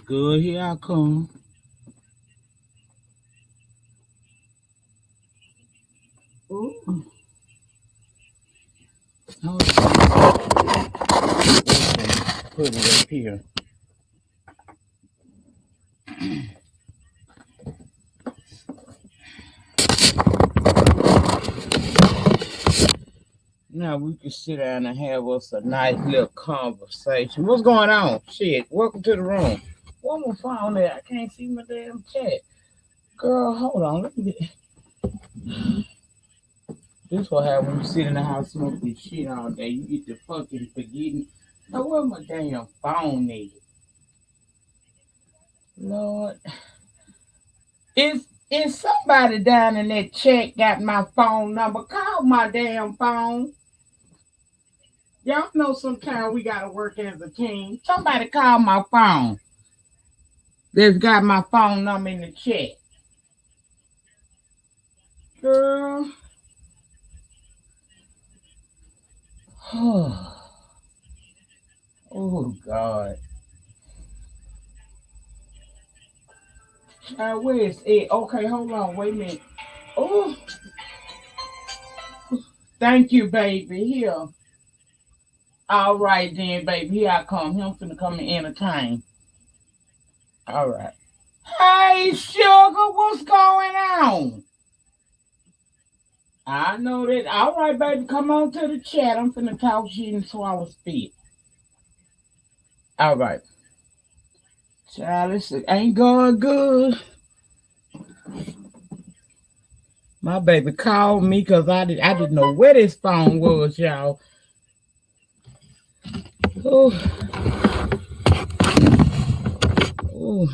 Good, here I come. Ooh. Hold on. Put it up here. Now we can sit down and have us a nice little conversation. What's going on? Shit, welcome to the room. One more phone there. I can't see my damn chat. Girl, hold on. Let me get... This what happen when you sit in the house smoking shit all day. You get the fucking forgetting. Now where my damn phone is? Lord. Is somebody down in that chat got my phone number? Call my damn phone. Y'all know sometimes we gotta work as a team. Somebody call my phone. That's got my phone number in the chat. Girl. Oh God. Where is it? Okay, hold on. Wait a minute. Oh, thank you, baby. Here. All right then, baby. Here I come. Him finna come and entertain. All right. Hey, sugar, what's going on? I know that. All right, baby. Come on to the chat. I'm finna talk shit and swallow spit. All right. Child, this ain't going good. My baby called me because I didn't know where this phone was, y'all. Oh, oh,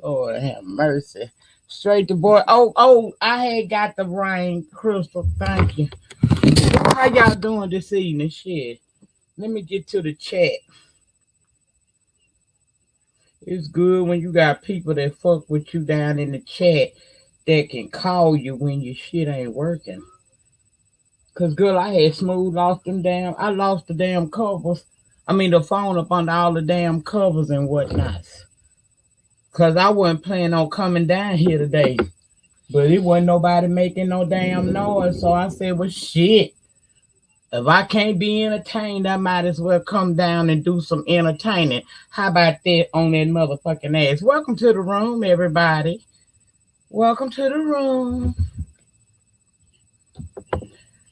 Lord have mercy. Straight to boy. Oh, I had got the rain, Crystal. Thank you. How y'all doing this evening? Shit. Let me get to the chat. It's good when you got people that fuck with you down in the chat that can call you when your shit ain't working. Cause girl, I had smooth lost them damn. I lost the damn covers. I mean the phone up under all the damn covers and whatnot. Cause I wasn't planning on coming down here today. But it wasn't nobody making no damn noise. So I said, well shit. If I can't be entertained, I might as well come down and do some entertaining. How about that on that motherfucking ass? Welcome to the room, everybody. Welcome to the room.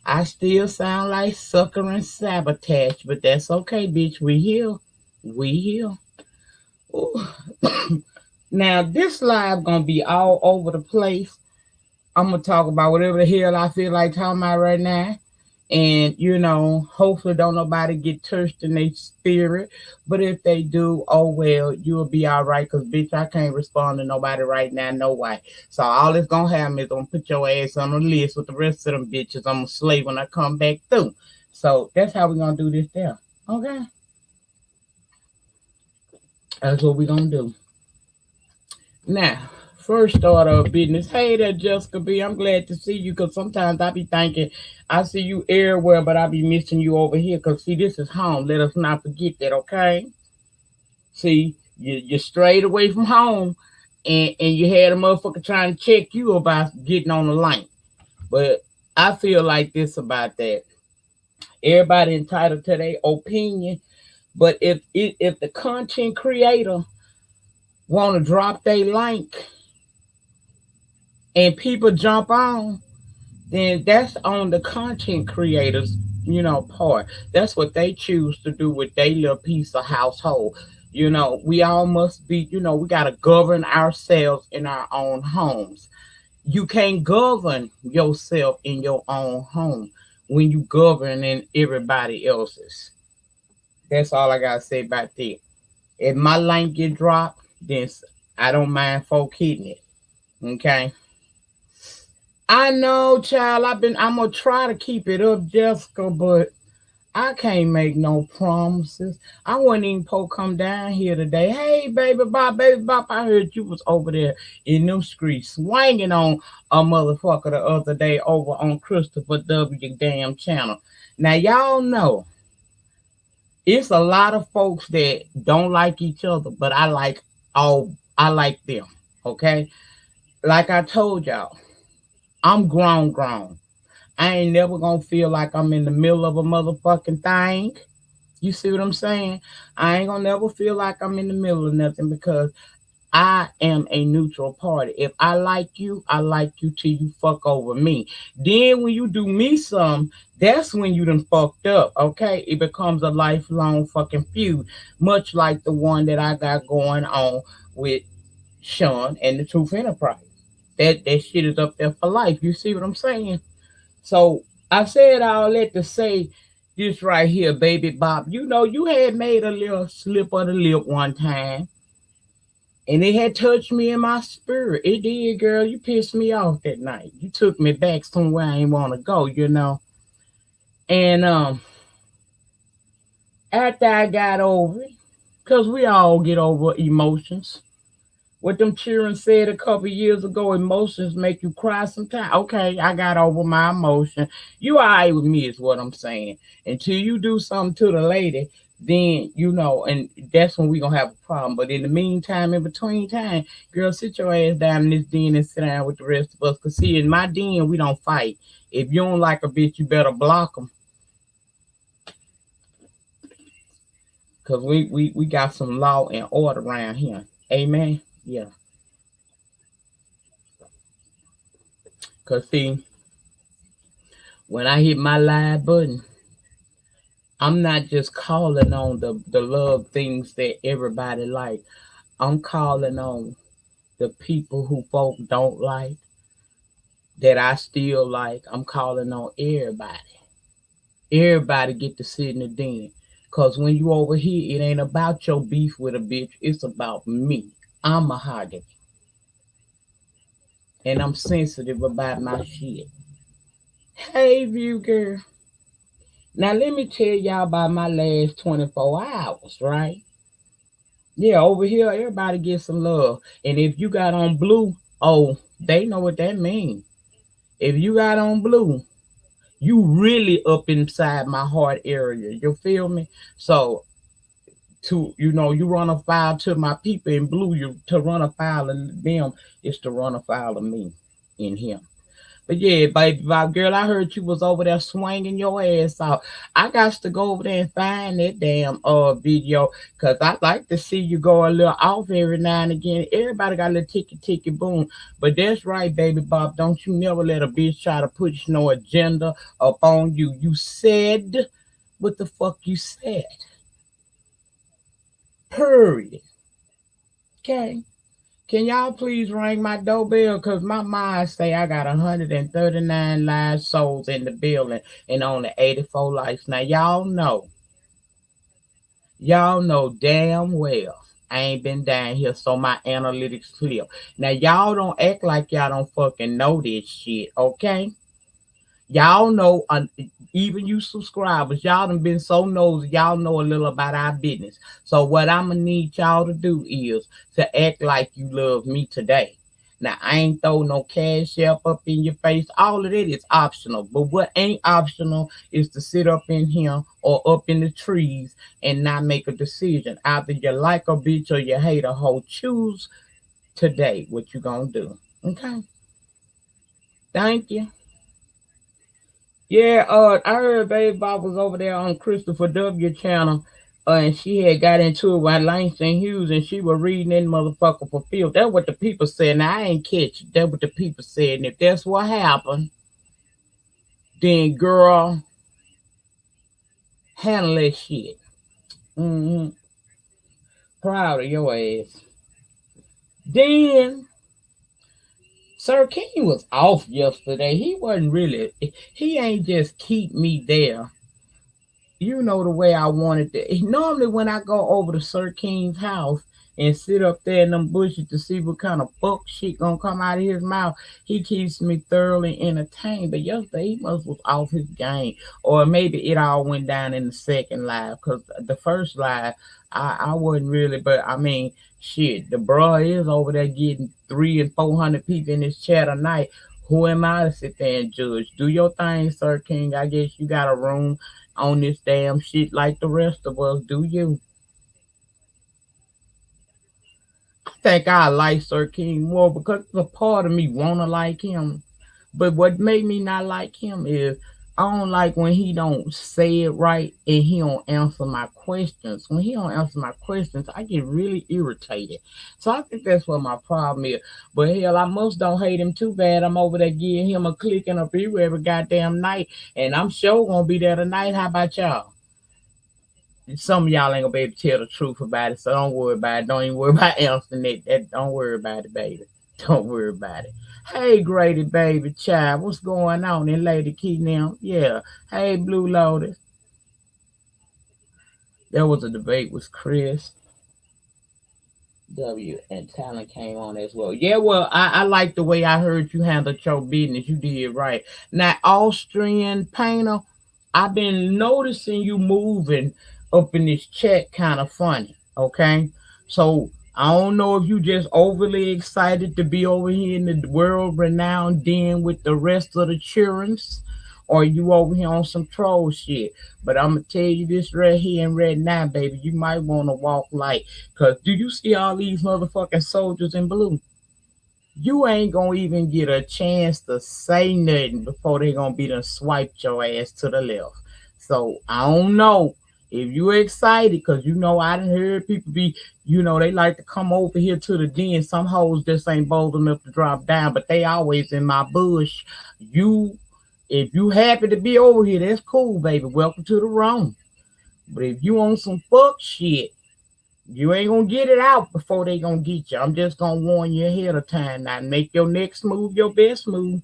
I still sound like sucker and sabotage, but that's okay, bitch. We here. We here. Now, this live gonna be all over the place. I'm gonna talk about whatever the hell I feel like talking about right now. And hopefully don't nobody get touched in their spirit. But if they do, oh well, you'll be all right. Cause bitch, I can't respond to nobody right now, no way. So all it's gonna happen is I'm gonna put your ass on the list with the rest of them bitches. I'm gonna slay when I come back through. So that's how we're gonna do this there. Okay. That's what we're gonna do. Now, first order of business. Hey there, Jessica B. I'm glad to see you because sometimes I be thinking I see you everywhere, but I be missing you over here because, see, this is home. Let us not forget that, okay? See, you're straight away from home and you had a motherfucker trying to check you about getting on the line. But I feel like this about that. Everybody entitled to their opinion, but if the content creator want to drop their link and people jump on, then that's on the content creators, part. That's what they choose to do with their little piece of household. We all must be, we got to govern ourselves in our own homes. You can't govern yourself in your own home when you govern in everybody else's. That's all I got to say about that. If my link get dropped, then I don't mind folk hitting it. Okay. I know, child. I'm gonna try to keep it up, Jessica, but I can't make no promises. I wasn't even supposed to come down here today. Hey, baby Bop, I heard you was over there in them streets swinging on a motherfucker the other day over on Christopher W. damn channel. Now y'all know it's a lot of folks that don't like each other, but I like them. Okay, like I told y'all, I'm grown. I ain't never gonna feel like I'm in the middle of a motherfucking thing. You see what I'm saying? I ain't gonna never feel like I'm in the middle of nothing because I am a neutral party. If I like you, I like you till you fuck over me. Then when you do me some, that's when you done fucked up, okay? It becomes a lifelong fucking feud, much like the one that I got going on with Sean and the Truth Enterprise. That shit is up there for life. You see what I'm saying? So I said all that to say this right here, baby Bob. You had made a little slip of the lip one time. And it had touched me in my spirit. It did, girl. You pissed me off that night. You took me back somewhere I ain't want to go. And after I got over it, because we all get over emotions. What them children said a couple years ago, emotions make you cry sometimes. Okay, I got over my emotion. You all right with me is what I'm saying. Until you do something to the lady, then and that's when we gonna have a problem. But in the meantime, in between time, girl, sit your ass down in this den and sit down with the rest of us. Cause see, in my den, we don't fight. If you don't like a bitch, you better block them. Cause we got some law and order around here. Amen. Yeah. Cause see, when I hit my live button, I'm not just calling on the love things that everybody like. I'm calling on the people who folk don't like that I still like. I'm calling on everybody. Everybody get to sit in the den. Cause when you over here, it ain't about your beef with a bitch. It's about me. I'm mahogany. And I'm sensitive about my shit. Hey, view girl. Now let me tell y'all about my last 24 hours, right? Yeah, over here, everybody gets some love. And if you got on blue, oh, they know what that means. If you got on blue, you really up inside my heart area. You feel me? So you run a file to my people in blue. You to run a file of them is to run a file of me in here. But yeah, baby, girl, I heard you was over there swinging your ass out. I got to go over there and find that damn video because I like to see you go a little off every now and again. Everybody got a little ticky boom. But that's right, baby Bob. Don't you never let a bitch try to push no agenda up on you. You said what the fuck you said. Period. Okay. Can y'all please ring my doorbell? Cause my mind say I got 139 live souls in the building and only 84 likes. Now y'all know damn well I ain't been down here, so my analytics clear. Now y'all don't act like y'all don't fucking know this shit, okay? Y'all know, even you subscribers, y'all done been so nosy, y'all know a little about our business. So what I'm gonna need y'all to do is to act like you love me today. Now I ain't throw no cash up in your face. All of that is optional. But what ain't optional is to sit up in here or up in the trees and not make a decision. Either you like a bitch or you hate a hoe. Choose today what you gonna do. Okay. Thank you. Yeah, I heard Baby Bob was over there on Christopher W. channel, and she had got into it with Langston Hughes, and she was reading that motherfucker for Phil. That's what the people said. Now I ain't catch it. That's what the people said. And if that's what happened, then girl, handle that shit. Mm-hmm. Proud of your ass. Then Sir King was off yesterday. He wasn't really. He ain't just keep me there, the way I wanted to. Normally, when I go over to Sir King's house and sit up there in them bushes to see what kind of fuck shit gonna come out of his mouth, he keeps me thoroughly entertained. But yesterday, he must was off his game, or maybe it all went down in the second live because the first live, I wasn't really. But I mean, shit, the bro is over there getting 300 and 400 people in his chat a night. Who am I to sit there and judge? Do your thing, Sir King. I guess you got a room on this damn shit like the rest of us. Do you? I think I like Sir King more because a part of me wanna like him. But what made me not like him is I don't like when he don't say it right and he don't answer my questions. When he don't answer my questions, I get really irritated. So I think that's what my problem is. But hell, I most don't hate him too bad. I'm over there giving him a click and a view every goddamn night, and I'm sure gonna be there tonight. How about y'all? Some of y'all ain't gonna be able to tell the truth about it, so don't worry about it. Don't even worry about answering it. Don't worry about it, baby. Don't worry about it. Hey, Grady, baby, child, what's going on? And Lady Key now, yeah. Hey, Blue Lotus. There was a debate with Chris W. and Talent came on as well. Yeah, well, I like the way I heard you handled your business. You did right. Now, Austrian painter, I've been noticing you moving up in this chat kind of funny. Okay, so I don't know if you just overly excited to be over here in the world renowned den with the rest of the childrens, or you over here on some troll shit. But I'm gonna tell you this right here and right now, baby, you might want to walk light. Cause do you see all these motherfucking soldiers in blue? You ain't gonna even get a chance to say nothing before they gonna be done swiped your ass to the left. So I don't know if you excited, cause you know I done heard people be, they like to come over here to the den. Some hoes just ain't bold enough to drop down, but they always in my bush. You, if you happy to be over here, that's cool, baby. Welcome to the room. But if you on some fuck shit, you ain't gonna get it out before they gonna get you. I'm just gonna warn you ahead of time. Now make your next move your best move.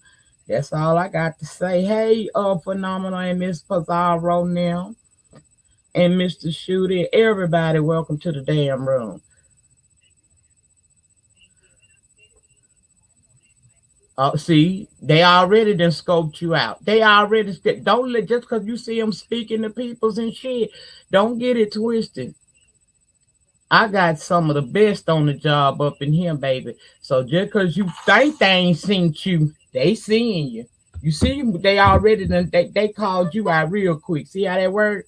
That's all I got to say. Hey, Phenomenal and Miss Pizarro now and Mr. Shooter. Everybody, welcome to the damn room. See, they already done scoped you out. They already don't let just because you see them speaking to peoples and shit. Don't get it twisted. I got some of the best on the job up in here, baby. So just because you think they ain't seen you, they seeing you. You see, they already done, they called you out real quick. See how that work?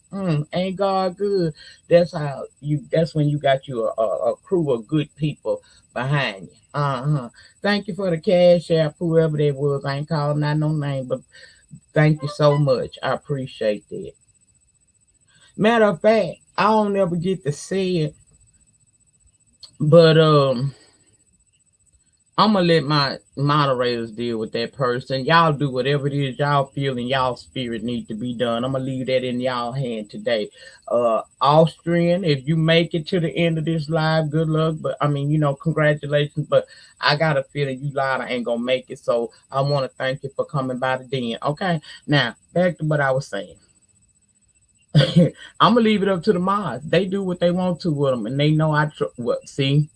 Ain't God good? That's how you. That's when you got you a crew of good people behind you. Thank you for the cash app, whoever that was. I ain't calling out no name, but thank you so much. I appreciate that. Matter of fact, I don't ever get to say it, but I'm gonna let my moderators deal with that person. Y'all do whatever it is y'all feel in y'all spirit need to be done. I'm gonna leave that in y'all hand today. Austrian, if you make it to the end of this live, good luck. But I mean, congratulations. But I got a feeling you lied, I ain't gonna make it. So I want to thank you for coming by the den. Okay, now back to what I was saying. I'm gonna leave it up to the mods. They do what they want to with them, and they know what. See.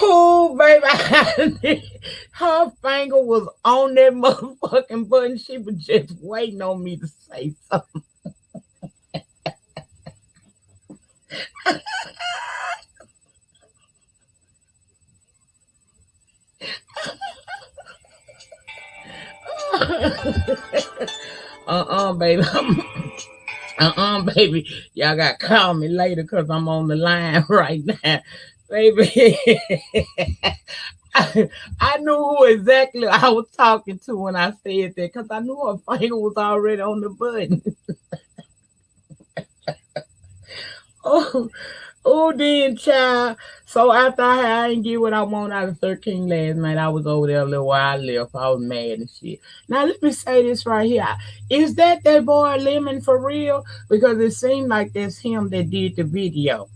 Oh, baby, her finger was on that motherfucking button. She was just waiting on me to say something. Baby. Baby. Y'all got to call me later because I'm on the line right now. Baby. I knew who exactly I was talking to when I said that because I knew her finger was already on the button. Oh, oh, then, child. So after I didn't get what I wanted out of 13 last night, I was over there a little while. I left. I was mad and shit. Now, let me say this right here. Is that boy Lemon for real? Because it seemed like that's him that did the video.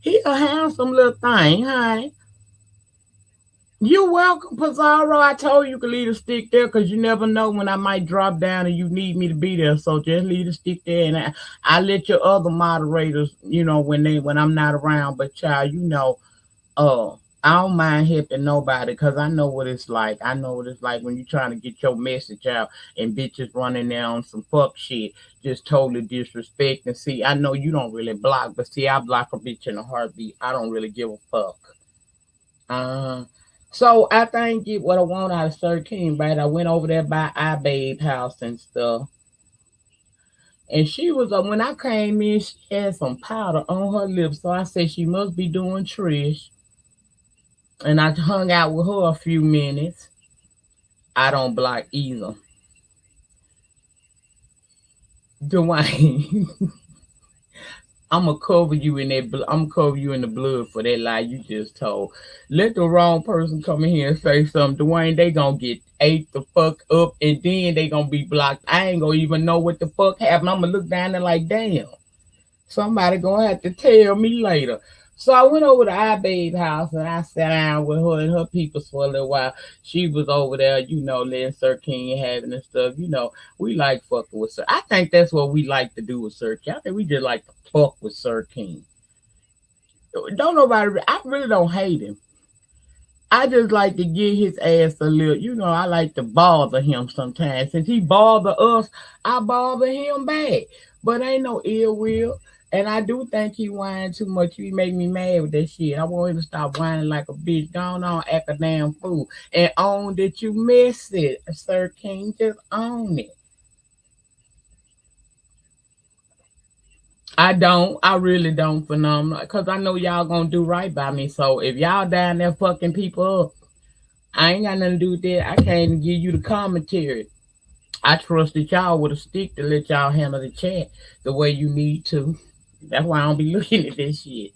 He a handsome little thing, huh? You're welcome, Pizarro. I told you could leave a stick there because you never know when I might drop down and you need me to be there. So just leave a stick there, and I let your other moderators, when I'm not around. But child, I don't mind helping nobody because I know what it's like. I know what it's like when you're trying to get your message out and bitches running there on some fuck shit, just totally disrespect. And see, I know you don't really block, but see, I block a bitch in a heartbeat. I don't really give a fuck. Uh, so after I didn't get what I want out of 13, right? I went over there by iBabe house and stuff. And she was when I came in, she had some powder on her lips. So I said she must be doing Trish. And I hung out with her a few minutes. I don't block either. Dwayne, I'm gonna cover you in that. I'm gonna cover you in the blood for that lie you just told. Let the wrong person come in here and say something, Dwayne. They gonna get ate the fuck up, and then they gonna be blocked. I ain't gonna even know what the fuck happened. I'm gonna look down there like, damn. Somebody gonna have to tell me later. So I went over to iBabe house and I sat down with her and her people for a little while. She was over there, letting Sir King having and stuff. We like fucking with Sir. I think that's what we like to do with Sir King. I think we just like to fuck with Sir King. Don't nobody. I really don't hate him. I just like to get his ass a little, I like to bother him sometimes. Since he bother us, I bother him back. But ain't no ill will. And I do think he whine too much. He make me mad with that shit. I want him to stop whining like a bitch. Go on, act a damn fool. And own that you miss it, Sir King. Just own it. I don't. I really don't, phenomenal. Because I know y'all gonna do right by me. So if y'all down there fucking people up, I ain't got nothing to do with that. I can't even give you the commentary. I trusted y'all with a stick to let y'all handle the chat the way you need to. That's why I don't be looking at this shit.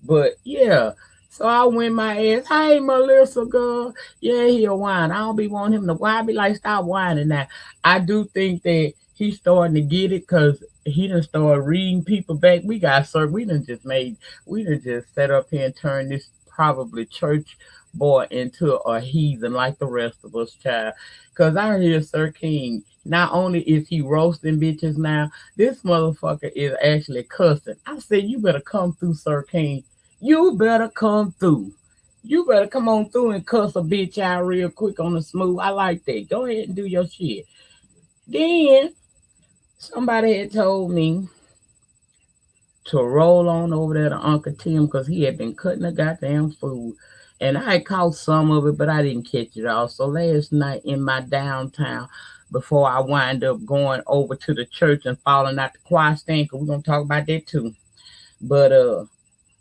But yeah, so I went my ass, hey Melissa girl, yeah, he'll whine. I don't be wanting him to whine. I be like, stop whining now. I do think that he's starting to get it because he done started reading people back. We done just set up here and turned this probably church boy into a heathen like the rest of us, child. Cause I hear Sir King. Not only is he roasting bitches now, this motherfucker is actually cussing. I said, you better come through, Sir King. You better come through. You better come on through and cuss a bitch out real quick on the smooth. I like that. Go ahead and do your shit. Then somebody had told me to roll on over there to Uncle Tim because he had been cutting the goddamn food. And I had caught some of it, but I didn't catch it all. So last night in my downtown, before I wind up going over to the church and falling out the choir stand, because we're gonna talk about that too. But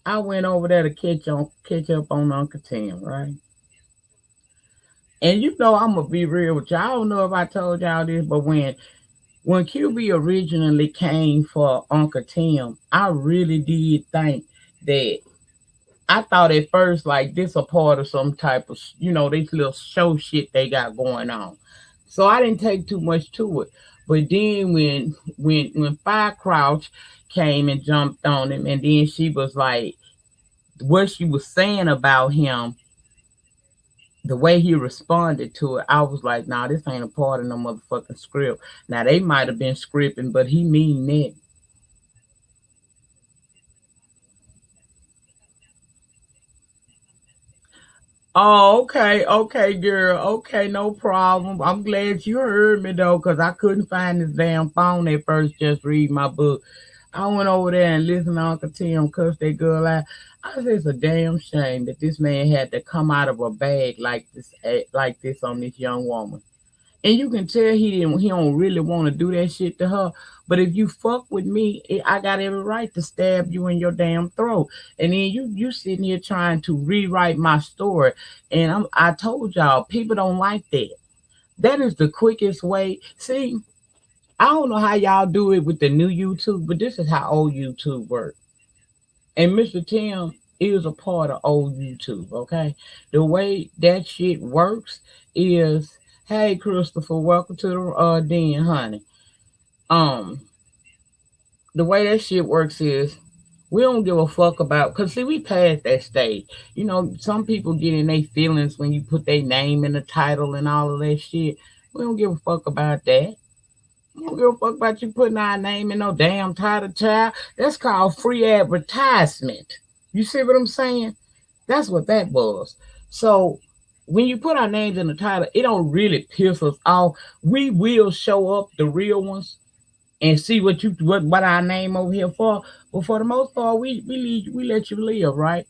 I went over there to catch up on Uncle Tim, right? And I'm gonna be real with y'all. I don't know if I told y'all this, but when QB originally came for Uncle Tim, I really did think that I thought at first like this a part of some type of this little show shit they got going on. So I didn't take too much to it. But then when Fire Crouch came and jumped on him, and then she was like, what she was saying about him, the way he responded to it, I was like, nah, this ain't a part of no motherfucking script. Now they might have been scripting, but he mean that. Oh, okay, okay, girl. Okay, no problem. I'm glad you heard me though, cause I couldn't find this damn phone at first. Just read my book. I went over there and listened to Uncle Tim cuss that girl out. I said it's a damn shame that this man had to come out of a bag like this on this young woman. And you can tell he don't really want to do that shit to her. But if you fuck with me, I got every right to stab you in your damn throat. And then you sitting here trying to rewrite my story. And I told y'all people don't like that. That is the quickest way. See, I don't know how y'all do it with the new YouTube, but this is how old YouTube works. And Mr. Tim is a part of old YouTube, okay? The way that shit works is, hey Christopher, welcome to the den, honey. Um, the way that shit works is we don't give a fuck about cause see we passed that stage. Some people get in their feelings when you put their name in the title and all of that shit. We don't give a fuck about that. We don't give a fuck about you putting our name in no damn title, child. That's called free advertisement. You see what I'm saying? That's what that was. So when you put our names in the title, it don't really piss us off. We will show up the real ones and see what our name over here for. But for the most part, we let you live, right?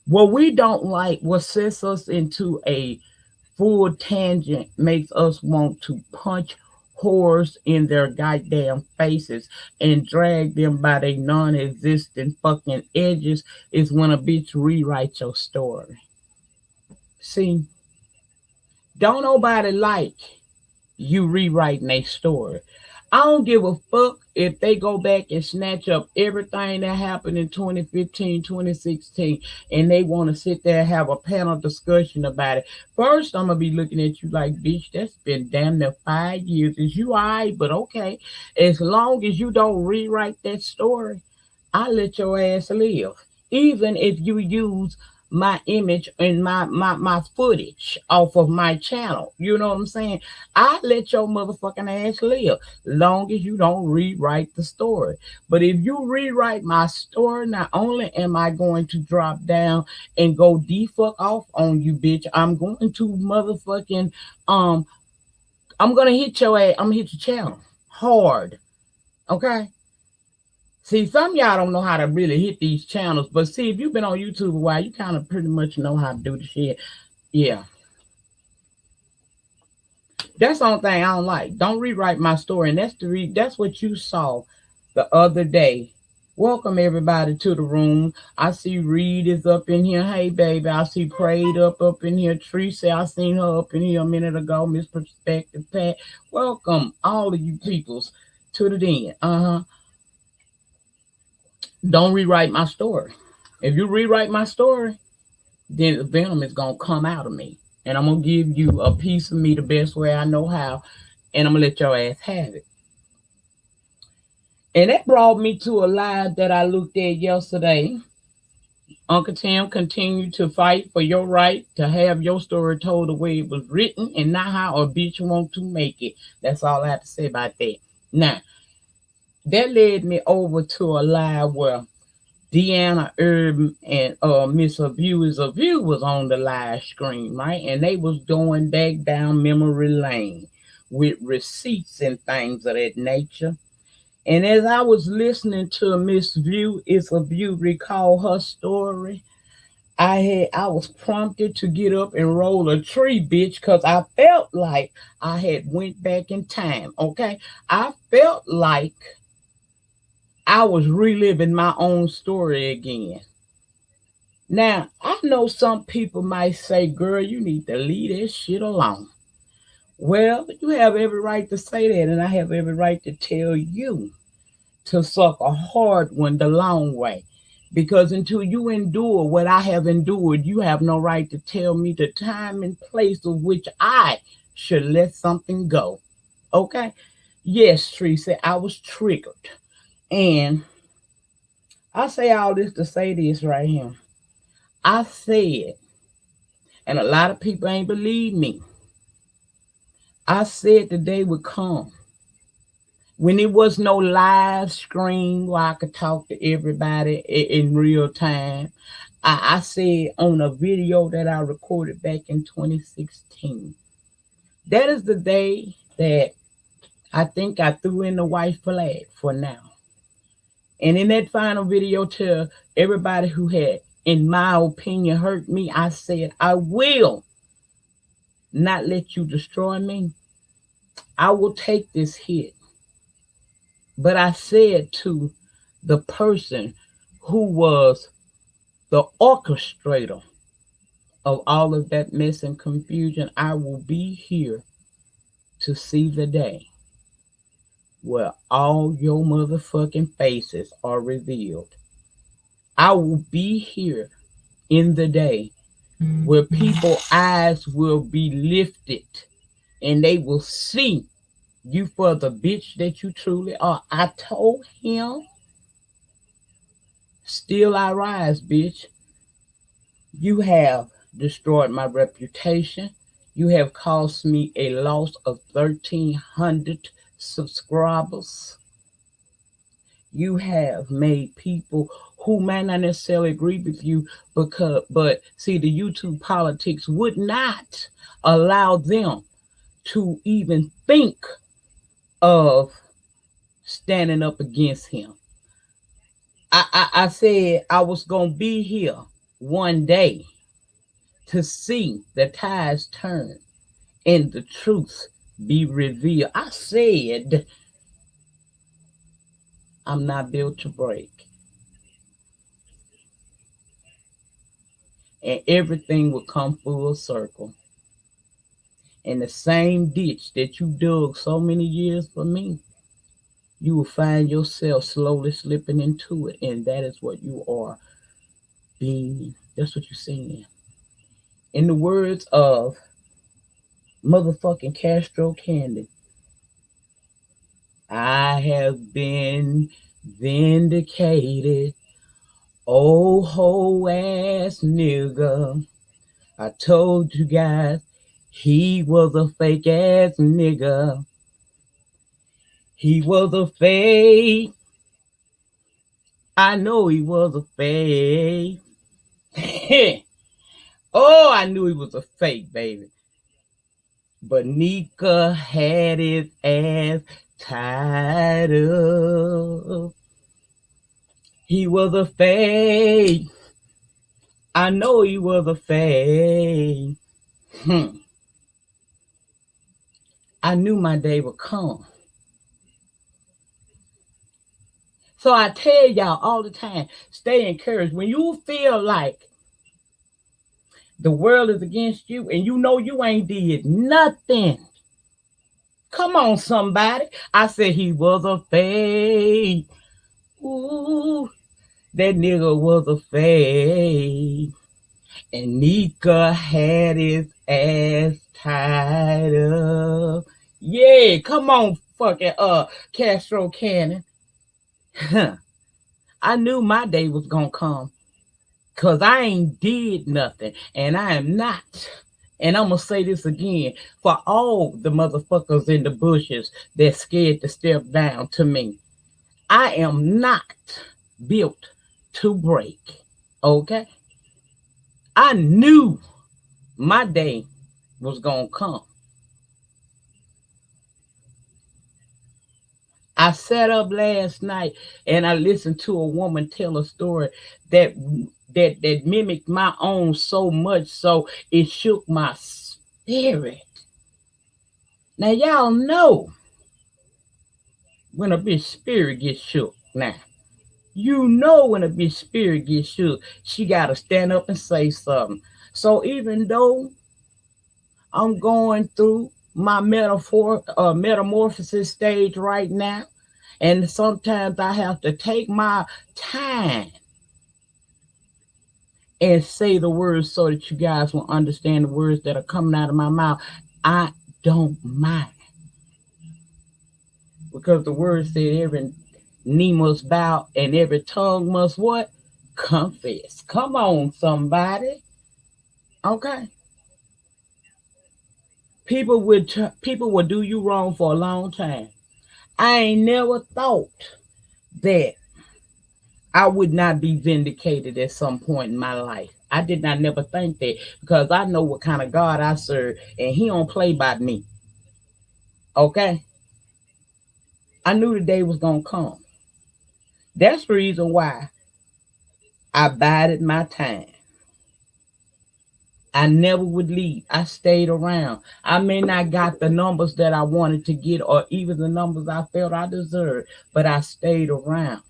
What we don't like, what sets us into a full tangent, makes us want to punch whores in their goddamn faces and drag them by their non-existent fucking edges is when a bitch rewrites your story. See, don't nobody like you rewriting a story. I don't give a fuck if they go back and snatch up everything that happened in 2015, 2016, and they want to sit there and have a panel discussion about it. First, I'm going to be looking at you like, bitch, that's been damn near 5 years. Is you all right? But okay, as long as you don't rewrite that story, I let your ass live. Even if you use my image and my footage off of my channel. You know what I'm saying? I let your motherfucking ass live long as you don't rewrite the story. But if you rewrite my story, not only am I going to drop down and go fuck off on you, bitch, I'm going to motherfucking um I'm gonna hit your ass. I'm gonna hit your channel hard. Okay. See, some of y'all don't know how to really hit these channels, but see, if you've been on YouTube a while, you kind of pretty much know how to do the shit. Yeah, that's the only thing I don't like. Don't rewrite my story, and that's what you saw the other day. Welcome everybody to the room. I see Reed is up in here. Hey baby, I see Prayed up in here. Teresa, I seen her up in here a minute ago. Miss Perspective Pat. Welcome all of you peoples to the den. Don't rewrite my story. If you rewrite my story, then the venom is gonna come out of me. And I'm gonna give you a piece of me the best way I know how, and I'm gonna let your ass have it. And that brought me to a live that I looked at yesterday. Uncle Tim continued to fight for your right to have your story told the way it was written and not how a bitch want to make it. That's all I have to say about that. Now, that led me over to a live where Deanna Urban and Miss Abuse was on the live screen, right? And they was going back down memory lane with receipts and things of that nature. And as I was listening to Miss View is a View recall her story, I was prompted to get up and roll a tree, bitch, because I felt like I had went back in time. Okay. I felt like I was reliving my own story again. Now, I know some people might say, girl, you need to leave that shit alone. Well, you have every right to say that, and I have every right to tell you to suck a hard one the long way. Because until you endure what I have endured, you have no right to tell me the time and place of which I should let something go. Okay? Yes, Teresa, I was triggered. And I say all this to say this right here. I said, and a lot of people ain't believe me. I said the day would come when there was no live screen where I could talk to everybody in real time. I said on a video that I recorded back in 2016. That is the day that I think I threw in the white flag for now. And in that final video to everybody who had, in my opinion, hurt me, I said, I will not let you destroy me. I will take this hit. But I said to the person who was the orchestrator of all of that mess and confusion, I will be here to see the day where all your motherfucking faces are revealed. I will be here in the day where people's eyes will be lifted and they will see you for the bitch that you truly are. I told him, still I rise, bitch. You have destroyed my reputation. You have cost me a loss of 1,300 subscribers. You have made people who may not necessarily agree with you but see the YouTube politics would not allow them to even think of standing up against him. I said I was gonna be here one day to see the tides turn and the truth be revealed. I said I'm not built to break. And everything will come full circle. In the same ditch that you dug so many years for me, you will find yourself slowly slipping into it. And that is what you are being. That's what you're seeing. In the words of motherfucking Castro Candy, I have been vindicated. Oh, ho ass nigga. I told you guys he was a fake ass nigga. He was a fake. I know he was a fake. Oh, I knew he was a fake, baby. But Nyca had his ass tied up. He was a fake. I know he was a fake. I knew my day would come. So I tell y'all all the time, stay encouraged. When you feel like the world is against you and you know you ain't did nothing, come on, somebody. I said he was a fake. Ooh, that nigga was a fake. And Nyca had his ass tied up. Yeah, come on, fucking Castro Cannon. I knew my day was gonna come. Cause I ain't did nothing. And I am not. And I'm gonna say this again for all the motherfuckers in the bushes that's scared to step down to me. I am not built to break. Okay? I knew my day was gonna come. I sat up last night and I listened to a woman tell a story that that mimicked my own so much so it shook my spirit. Now y'all know when a bitch spirit gets shook. Now you know when a bitch spirit gets shook, she gotta stand up and say something. So even though I'm going through my metamorphosis stage right now, and sometimes I have to take my time and say the words so that you guys will understand the words that are coming out of my mouth. I don't mind. Because the word said every knee must bow and every tongue must what? Confess. Come on, somebody. Okay. People will do you wrong for a long time. I ain't never thought that I would not be vindicated at some point in my life. I did not never think that because I know what kind of God I serve and he don't play by me. Okay? I knew the day was going to come. That's the reason why I bided my time. I never would leave. I stayed around. I may not got the numbers that I wanted to get or even the numbers I felt I deserved, but I stayed around.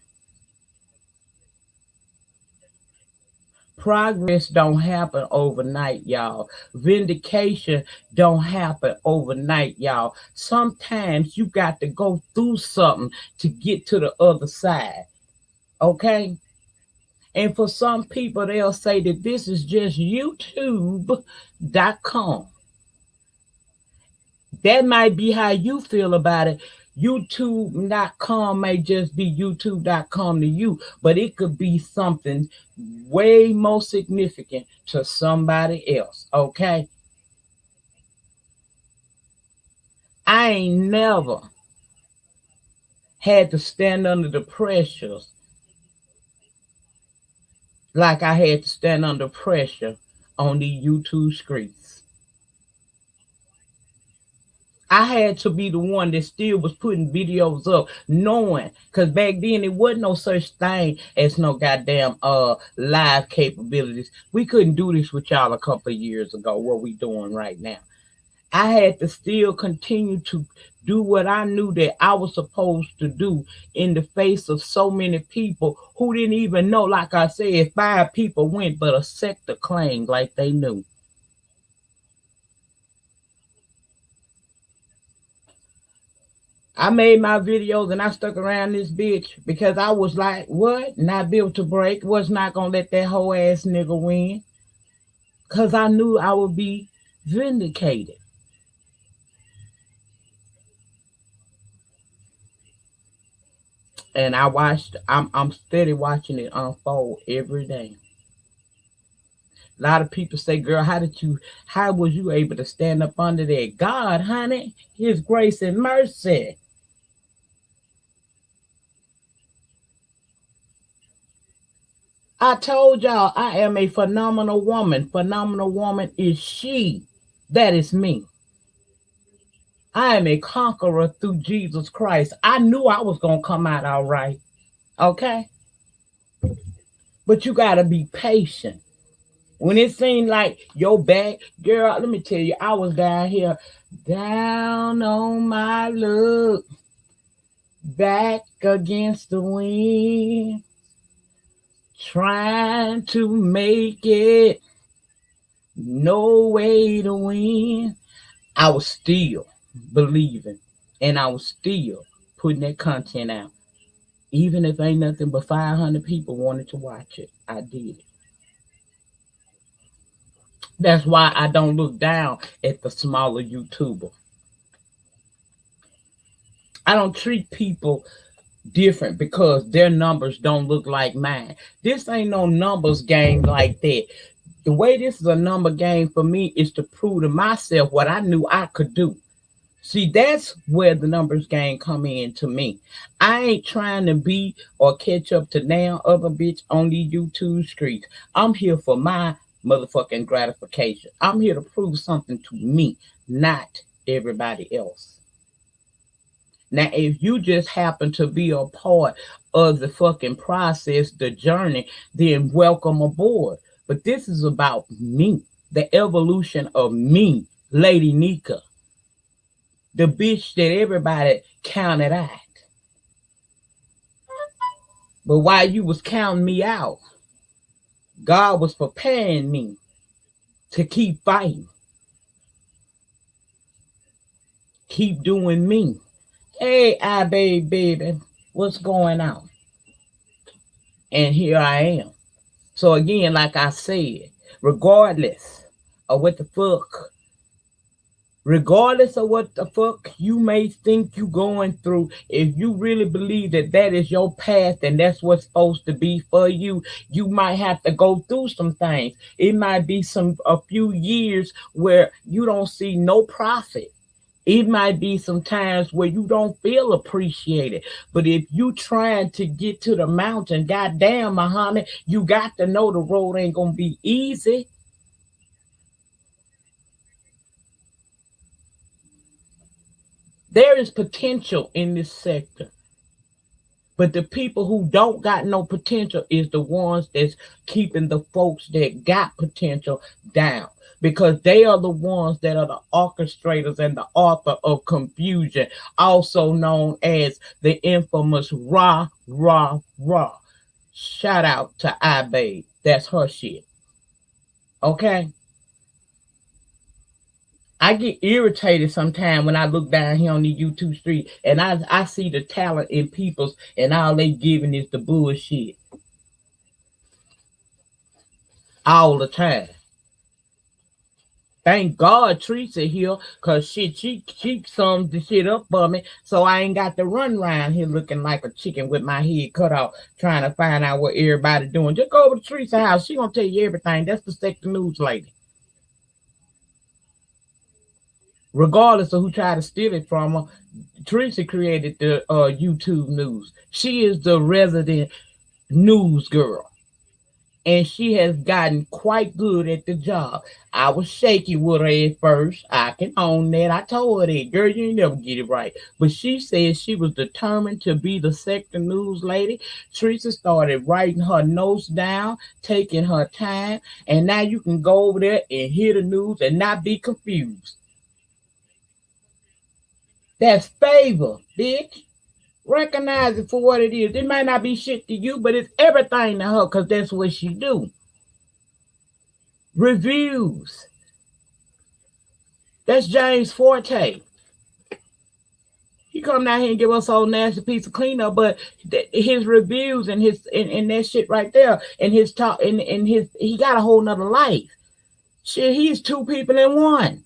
Progress don't happen overnight, y'all. Vindication don't happen overnight, y'all. Sometimes you got to go through something to get to the other side. Okay? And for some people, they'll say that this is just YouTube.com. That might be how you feel about it. YouTube.com may just be YouTube.com to you, but it could be something way more significant to somebody else. Okay? I ain't never had to stand under the pressures like I had to stand under pressure on the YouTube streets. I had to be the one that still was putting videos up, knowing, because back then it wasn't no such thing as no goddamn live capabilities. We couldn't do this with y'all a couple of years ago, what we doing right now. I had to still continue to do what I knew that I was supposed to do in the face of so many people who didn't even know. Like I said, 5 people went, but a sector claimed like they knew. I made my videos and I stuck around this bitch because I was like, what? Not built to break. Was not going to let that whole ass nigga win. Because I knew I would be vindicated. And I'm steady watching it unfold every day. A lot of people say, girl, how was you able to stand up under that? God, honey, his grace and mercy. I told y'all I am a phenomenal woman. Phenomenal woman is she. That is me. I am a conqueror through Jesus Christ. I knew I was going to come out all right. Okay? But you got to be patient. When it seemed like your back, girl, let me tell you, I was down here, down on my luck, back against the wind, trying to make it, no way to win. I was still believing, and I was still putting that content out. Even if ain't nothing but 500 people wanted to watch it, I did it. That's why I don't look down at the smaller YouTuber. I don't treat people different because their numbers don't look like mine. This ain't no numbers game like that. The way this is a number game for me is to prove to myself what I knew I could do. See, that's where the numbers game come in to me. I ain't trying to be or catch up to now other bitch on these YouTube streets. I'm here for my motherfucking gratification. I'm here to prove something to me, not everybody else. Now, if you just happen to be a part of the fucking process, the journey, then welcome aboard. But this is about me, the evolution of me, Lady Nyca, the bitch that everybody counted out. But while you was counting me out, God was preparing me to keep fighting, keep doing me. Hey, baby, what's going on? And here I am. So again, like I said, regardless of what the fuck, regardless of what the fuck you may think you going through, if you really believe that that is your path and that's what's supposed to be for you, you might have to go through some things. It might be a few years where you don't see no profit. It might be some times where you don't feel appreciated. But if you trying to get to the mountain, goddamn, Muhammad, you got to know the road ain't gonna be easy. There is potential in this sector. But the people who don't got no potential is the ones that's keeping the folks that got potential down. Because they are the ones that are the orchestrators and the author of confusion, also known as the infamous rah, rah, rah. Shout out to iBabe. That's her shit. Okay? I get irritated sometimes when I look down here on the YouTube street and I see the talent in people's and all they giving is the bullshit all the time. Thank God Teresa here, cause shit, she summed the shit up for me, so I ain't got to run around here looking like a chicken with my head cut off, trying to find out what everybody doing. Just go over to Teresa's house; she gonna tell you everything. That's the sector news lady. Regardless of who tried to steal it from her, Teresa created the YouTube news. She is the resident news girl. And she has gotten quite good at the job. I was shaky with her at first. I can own that. I told her that, girl, you ain't never get it right. But she said she was determined to be the sector news lady. Teresa started writing her notes down, taking her time, and now you can go over there and hear the news and not be confused. That's favor, bitch. Recognize it for what it is. It might not be shit to you, but it's everything to her because that's what she do. Reviews. That's James Forte. He come down here and give us a nasty piece of cleanup, but his reviews and his and that shit right there, and his talk and his he got a whole nother life. Shit, he's two people in one.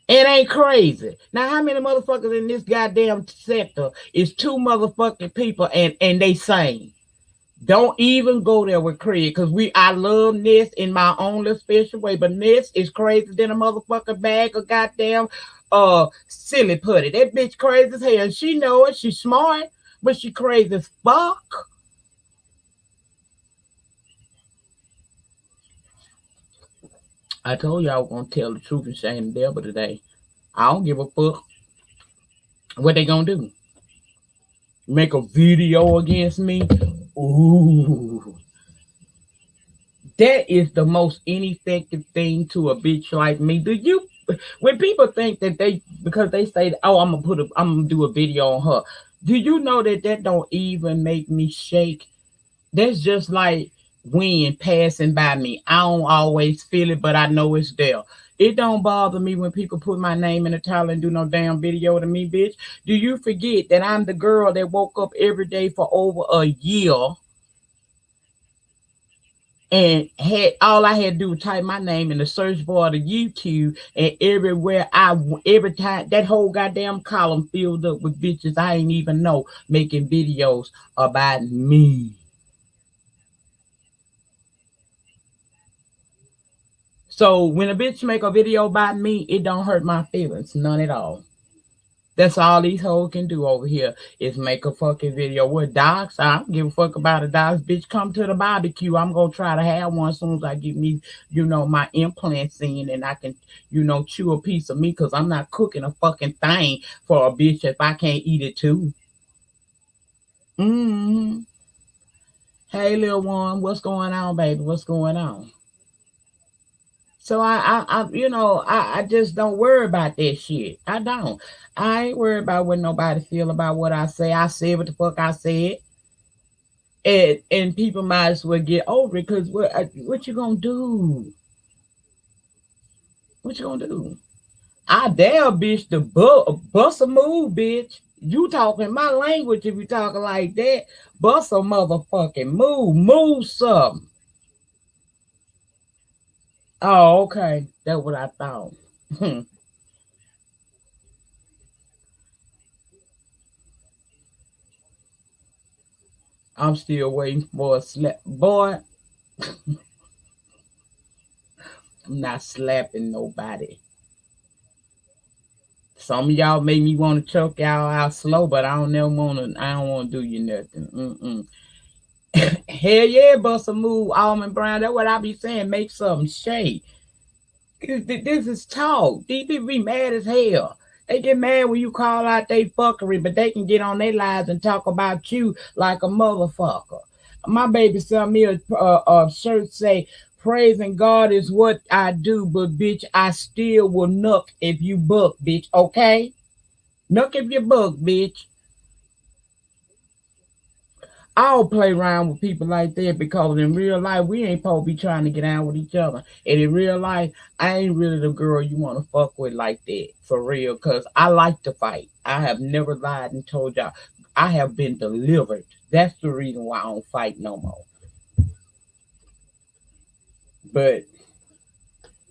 It ain't crazy. Now, how many motherfuckers in this goddamn sector is two motherfucking people and they same? Don't even go there with Craig, because I love Ness in my own little special way, but Ness is crazy than a motherfucking bag of goddamn silly putty. That bitch crazy as hell. She know it. She's smart, but she crazy as fuck. I told you I was gonna tell the truth and shame the devil today. I don't give a fuck what they gonna do. Make a video against me? Ooh. That is the most ineffective thing to a bitch like me. Do you, when people think that they, because they say, oh, I'm gonna do a video on her, do you know that that don't even make me shake? That's just like wind passing by me. I don't always feel it, but I know it's there. It don't bother me when people put my name in the title and do no damn video to me, bitch. Do you forget that I'm the girl that woke up every day for over a year and had all I had to do was type my name in the search bar of YouTube, and every time that whole goddamn column filled up with bitches I ain't even know making videos about me. So when a bitch make a video about me, it don't hurt my feelings none at all. That's all these hoes can do over here is make a fucking video with docs. I don't give a fuck about a docs. Bitch, come to the barbecue. I'm gonna try to have one as soon as I get me, my implants in and I can, chew a piece of meat, because I'm not cooking a fucking thing for a bitch if I can't eat it too. Mm-hmm. Hey, little one, what's going on, baby? What's going on? So I just don't worry about that shit. I don't. I ain't worried about what nobody feel about what I say. I said what the fuck I said, and people might as well get over it. Cause what you gonna do? What you gonna do? I dare bitch to bust a move, bitch. You talking my language if you talking like that? Bust a motherfucking move something. Oh, okay, that's what I thought. I'm still waiting for a slap. Boy, I'm not slapping nobody. Some of y'all make me want to choke y'all out slow, but I don't want to do you nothing. Hell yeah, bust a move, almond brown. That's what I be saying. Make something shake. This is talk. These people be mad as hell. They get mad when you call out they fuckery, but they can get on their lives and talk about you like a motherfucker. My baby sent me a shirt say, "Praising God is what I do, but bitch, I still will nuck if you buck, bitch. Okay, nuck if you buck, bitch." I don't play around with people like that, because in real life we ain't supposed to be trying to get out with each other. And in real life, I ain't really the girl you want to fuck with like that, for real. Cause I like to fight. I have never lied and told y'all. I have been delivered. That's the reason why I don't fight no more. But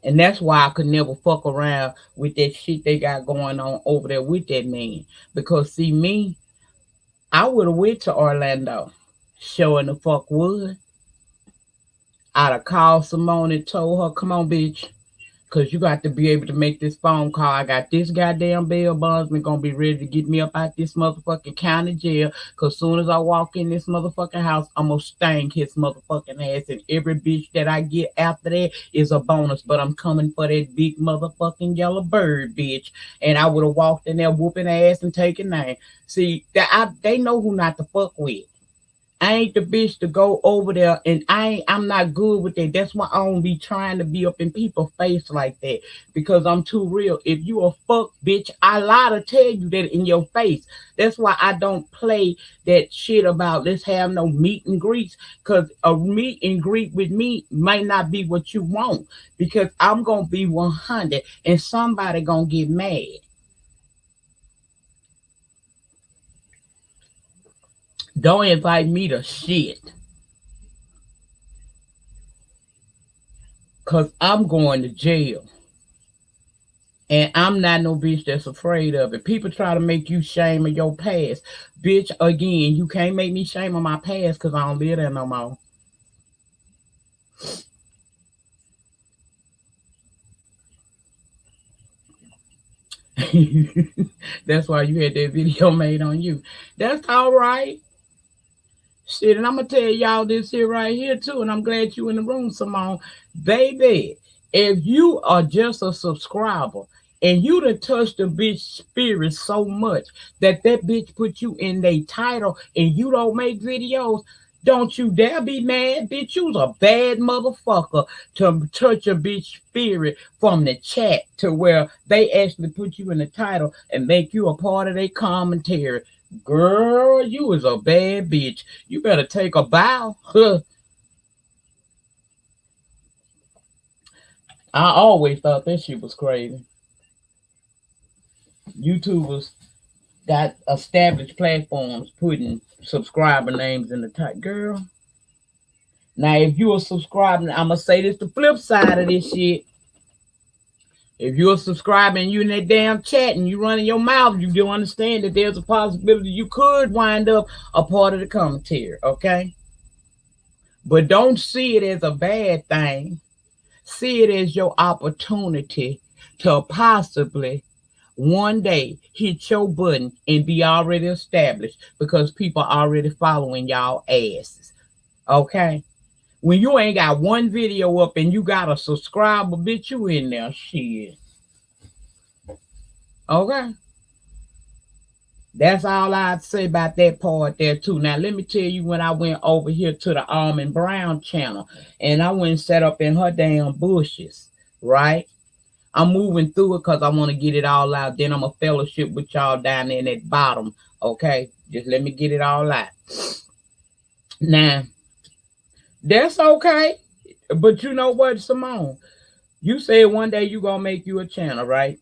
and that's why I could never fuck around with that shit they got going on over there with that man. Because see me, I would have went to Orlando. Showing the fuck would. I'd have called Simone and told her, come on, bitch. Cause you got to be able to make this phone call. I got this goddamn bail bondsman gonna be ready to get me up out this motherfucking county jail. Cause soon as I walk in this motherfucking house, I'm gonna stank his motherfucking ass. And every bitch that I get after that is a bonus. But I'm coming for that big motherfucking yellow bird, bitch. And I would have walked in there whooping ass and taking name. See, they know who not to fuck with. I ain't the bitch to go over there, and I'm not good with that. That's why I don't be trying to be up in people's face like that, because I'm too real. If you a fuck bitch, I lie to tell you that in your face. That's why I don't play that shit about let's have no meet and greets, because a meet and greet with me might not be what you want, because I'm gonna be 100 and somebody gonna get mad. Don't invite me to shit, because I'm going to jail. And I'm not no bitch that's afraid of it. People try to make you shame of your past. Bitch, again, you can't make me shame of my past because I don't live there no more. That's why you had that video made on you. That's all right. Shit, and I'm gonna tell y'all this here right here too, and I'm glad you in the room, Simone. Baby, if you are just a subscriber and you done touched the bitch spirit so much that bitch put you in their title and you don't make videos, don't you dare be mad, bitch. You's a bad motherfucker to touch a bitch spirit from the chat to where they actually put you in the title and make you a part of their commentary. Girl, you is a bad bitch. You better take a bow. Huh. I always thought that shit was crazy. YouTubers got established platforms putting subscriber names in the title. Girl. Now, if you're subscribing, I'm going to say this the flip side of this shit. If you're subscribing, you in that damn chat and you running your mouth, you do understand that there's a possibility you could wind up a part of the commentary, okay? But don't see it as a bad thing. See it as your opportunity to possibly one day hit your button and be already established because people are already following y'all asses. Okay? When you ain't got one video up and you got a subscriber, bitch, you in there. Shit. Okay? That's all I'd say about that part there too. Now let me tell you when I went over here to the Almond Brown channel and I went and set up in her damn bushes, right? I'm moving through it because I want to get it all out. Then I'm a fellowship with y'all down there in that bottom. Okay, just let me get it all out. Now, that's okay. But you know what, Simone? You said one day you gonna make you a channel, right?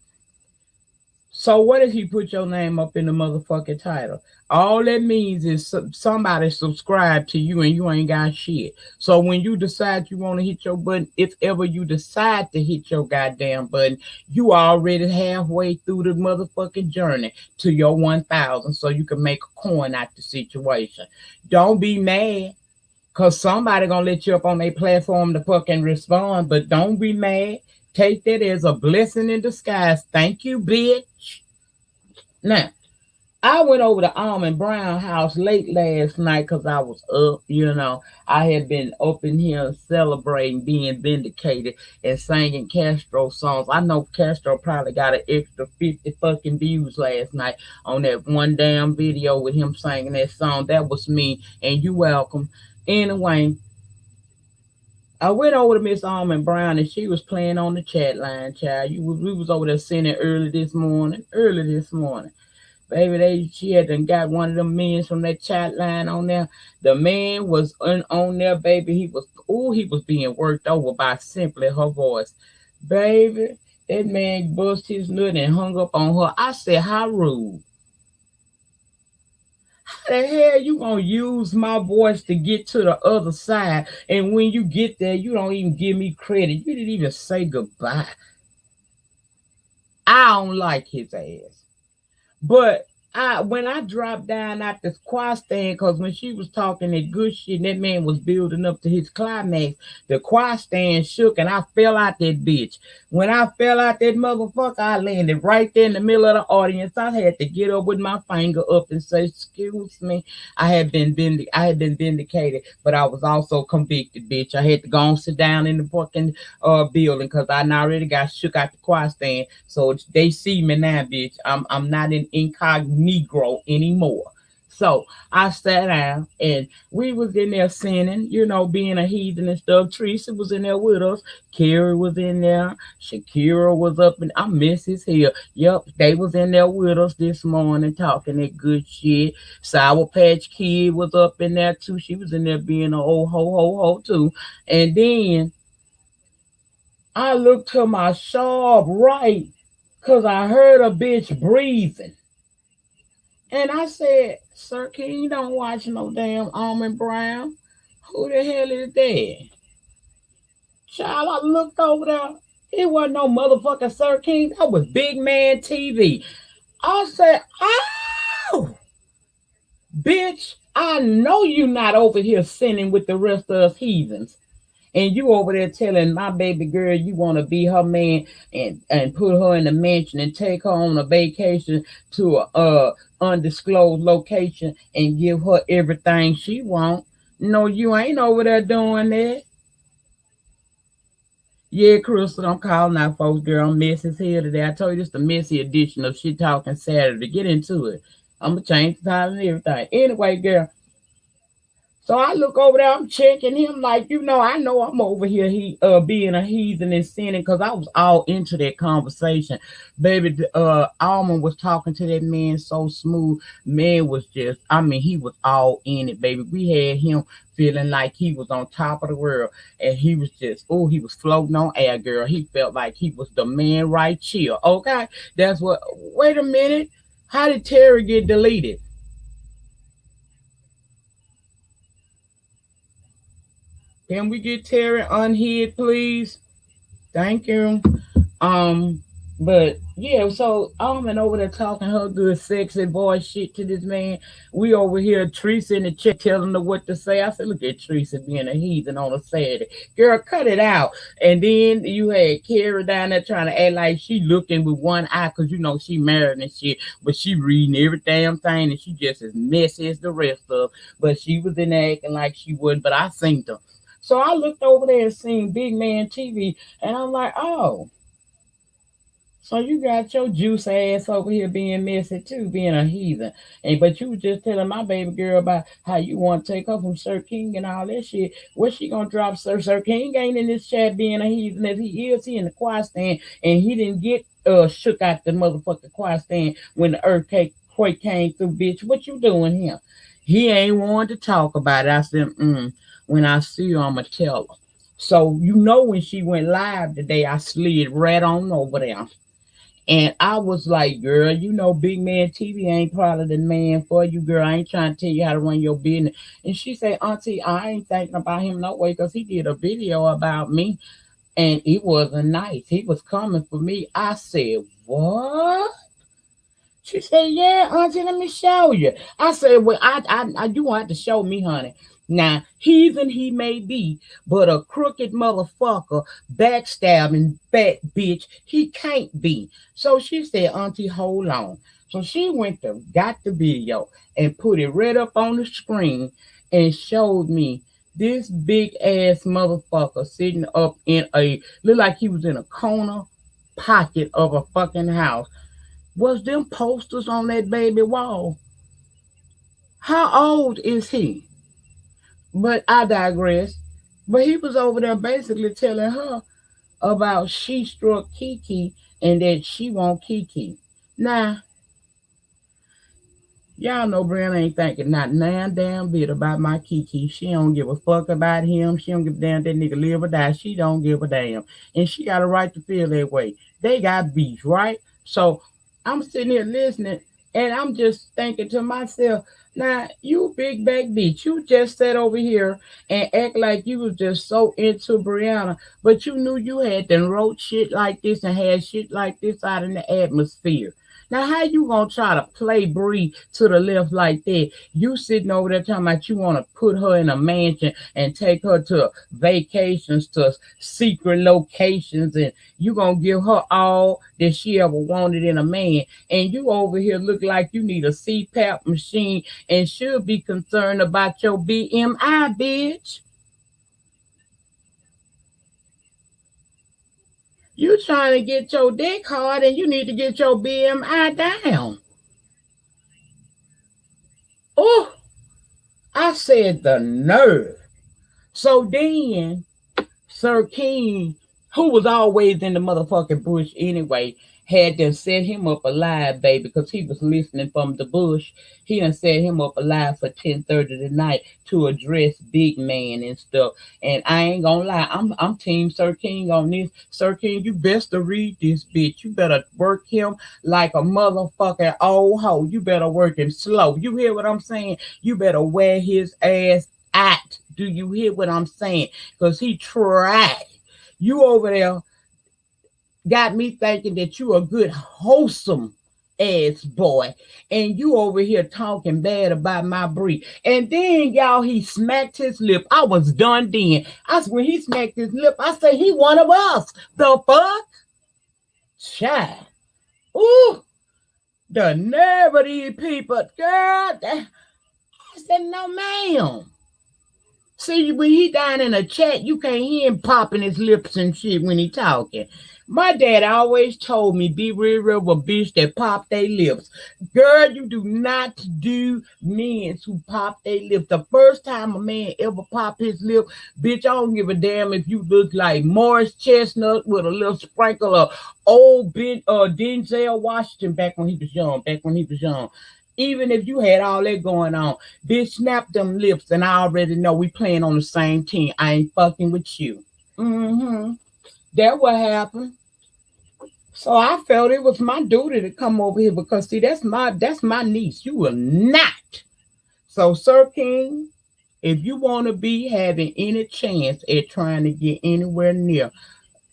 So what if he put your name up in the motherfucking title? All that means is somebody subscribed to you and you ain't got shit. So when you decide you want to hit your button, if ever you decide to hit your goddamn button, you already halfway through the motherfucking journey to your 1,000 so you can make a coin out the situation. Don't be mad. Cause somebody gonna let you up on their platform to fucking respond, but don't be mad. Take that as a blessing in disguise. Thank you, bitch. Now, I went over to Almond Brown house late last night because I was up, I had been up in here celebrating being vindicated and singing Castro songs. I know Castro probably got an extra 50 fucking views last night on that one damn video with him singing that song. That was me, and you welcome. Anyway, I went over to Miss Almond Brown and she was playing on the chat line, child. We was over there singing early this morning. Baby, she had done got one of them men from that chat line on there. The man was on there, baby. He was being worked over by simply her voice. Baby, that man bust his nut and hung up on her. I said, how rude. How the hell you gonna use my voice to get to the other side? And when you get there, you don't even give me credit. You didn't even say goodbye. I don't like his ass. But when I dropped down at the choir stand, because when she was talking that good shit, that man was building up to his climax, the choir stand shook and I fell out that bitch. When I fell out that motherfucker, I landed right there in the middle of the audience. I had to get up with my finger up and say, "Excuse me." I had been vindicated, but I was also convicted, bitch. I had to go and sit down in the fucking building because I already got shook out the choir stand. So they see me now, bitch. I'm not an incognito anymore. So I sat down and we was in there singing, being a heathen and stuff. Teresa was in there with us. Carrie was in there. Shakira was up and I miss his hair. Yep, they was in there with us this morning talking that good shit. Sour Patch Kid was up in there too. She was in there being an old ho too. And then I looked to my sharp right because I heard a bitch breathing. And I said, "Sir, can you don't watch no damn Almond Brown? Who the hell is that?" Child, I looked over there. It wasn't no motherfucking Sir King. That was Big Man TV. I said, oh, bitch, I know you not over here sinning with the rest of us heathens. And you over there telling my baby girl you want to be her man and put her in a mansion and take her on a vacation to a undisclosed location and give her everything she want. No, you ain't over there doing that. Yeah, Crystal, I'm calling out folks, girl. I'm messy as hell today. I told you this the messy edition of Shit Talking Saturday. Get into it. I'm gonna change the title and everything. Anyway, girl, so I look over there, I'm checking him like, I know I'm over here being a heathen and sinning because I was all into that conversation. Baby, Almond was talking to that man so smooth. Man was just, I mean, he was all in it, baby. We had him feeling like he was on top of the world. And he was just, oh, he was floating on air, girl. He felt like he was the man right here. Okay. That's what, wait a minute. How did Terry get deleted? Can we get Terry unhid, please? Thank you. Um, but yeah, so Almond over there talking her good sexy boy shit to this man. We over here, Teresa in the chat telling her what to say. I said, look at Teresa being a heathen on a Saturday. Girl, cut it out. And then you had Carrie down there trying to act like she looking with one eye because she married and shit, but she reading every damn thing and she just as messy as the rest of. But she was in there acting like she wouldn't, but I seen her. So I looked over there and seen Big Man TV, and I'm like, oh, so you got your juice ass over here being messy too, being a heathen. And but you was just telling my baby girl about how you want to take her from Sir King and all that shit. What she gonna drop Sir King ain't in this chat being a heathen. If he is, he in the choir stand and he didn't get shook out the motherfucking choir stand when the earthquake came through, bitch. What you doing here? He ain't wanted to talk about it. I said, when I see her, I'ma tell her. So when she went live today, I slid right on over there. And I was like, girl, Big Man TV ain't probably the man for you, girl. I ain't trying to tell you how to run your business. And she said, Auntie, I ain't thinking about him no way because he did a video about me and it wasn't nice. He was coming for me. I said, what? She said, yeah, Auntie, let me show you. I said, well, I you want to show me, honey. Now, heathen he may be, but a crooked motherfucker, backstabbing fat bitch, he can't be. So she said, Auntie, hold on. So she got the video and put it right up on the screen and showed me this big ass motherfucker sitting up look like he was in a corner pocket of a fucking house. Was them posters on that baby wall? How old is he? But I digress. But he was over there basically telling her about she struck Kiki and that she want Kiki. Now, y'all know Brianna ain't thinking not nan damn bit about my Kiki. She don't give a fuck about him. She don't give a damn that nigga live or die. She don't give a damn. And she got a right to feel that way. They got beef, right? So I'm sitting here listening and I'm just thinking to myself, now you big back bitch, you just sat over here and act like you was just so into Brianna, but you knew you had to wrote shit like this and had shit like this out in the atmosphere. Now, how you gonna try to play Bree to the left like that? You sitting over there talking about you want to put her in a mansion and take her to vacations to secret locations, and you gonna give her all that she ever wanted in a man, and you over here look like you need a CPAP machine and should be concerned about your BMI, bitch. You trying to get your dick hard and you need to get your BMI down. Oh, I said the nerve. So then Sir King, who was always in the motherfucking bush anyway, had to set him up alive, baby, because he was listening from the bush. He done set him up alive for 10:30 tonight to address Big Man and stuff. And I ain't gonna lie, I'm Team Sir King on this. Sir King, you best to read this bitch. You better work him like a motherfucking old hoe. You better work him slow. You hear what I'm saying? You better wear his ass out. Do you hear what I'm saying? Because he tried. You over there got me thinking that you a good, wholesome ass boy, and you over here talking bad about my breed. And then y'all, he smacked his lip. I was done then. When he smacked his lip, I said he one of us. The fuck, child. Ooh, the nerve of these people, girl. I said no, ma'am. See, when he down in a chat, you can't hear him popping his lips and shit when he talking. My dad always told me, be real with a bitch that pop their lips. Girl, you do not do men who pop their lips. The first time a man ever pop his lip, bitch, I don't give a damn if you look like Morris Chestnut with a little sprinkle of Denzel Washington back when he was young. Even if you had all that going on, bitch, snap them lips, and I already know we playing on the same team. I ain't fucking with you. Mm-hmm. That what happened. So I felt it was my duty to come over here because see, that's my niece. You will not. So, Sir King, if you want to be having any chance at trying to get anywhere near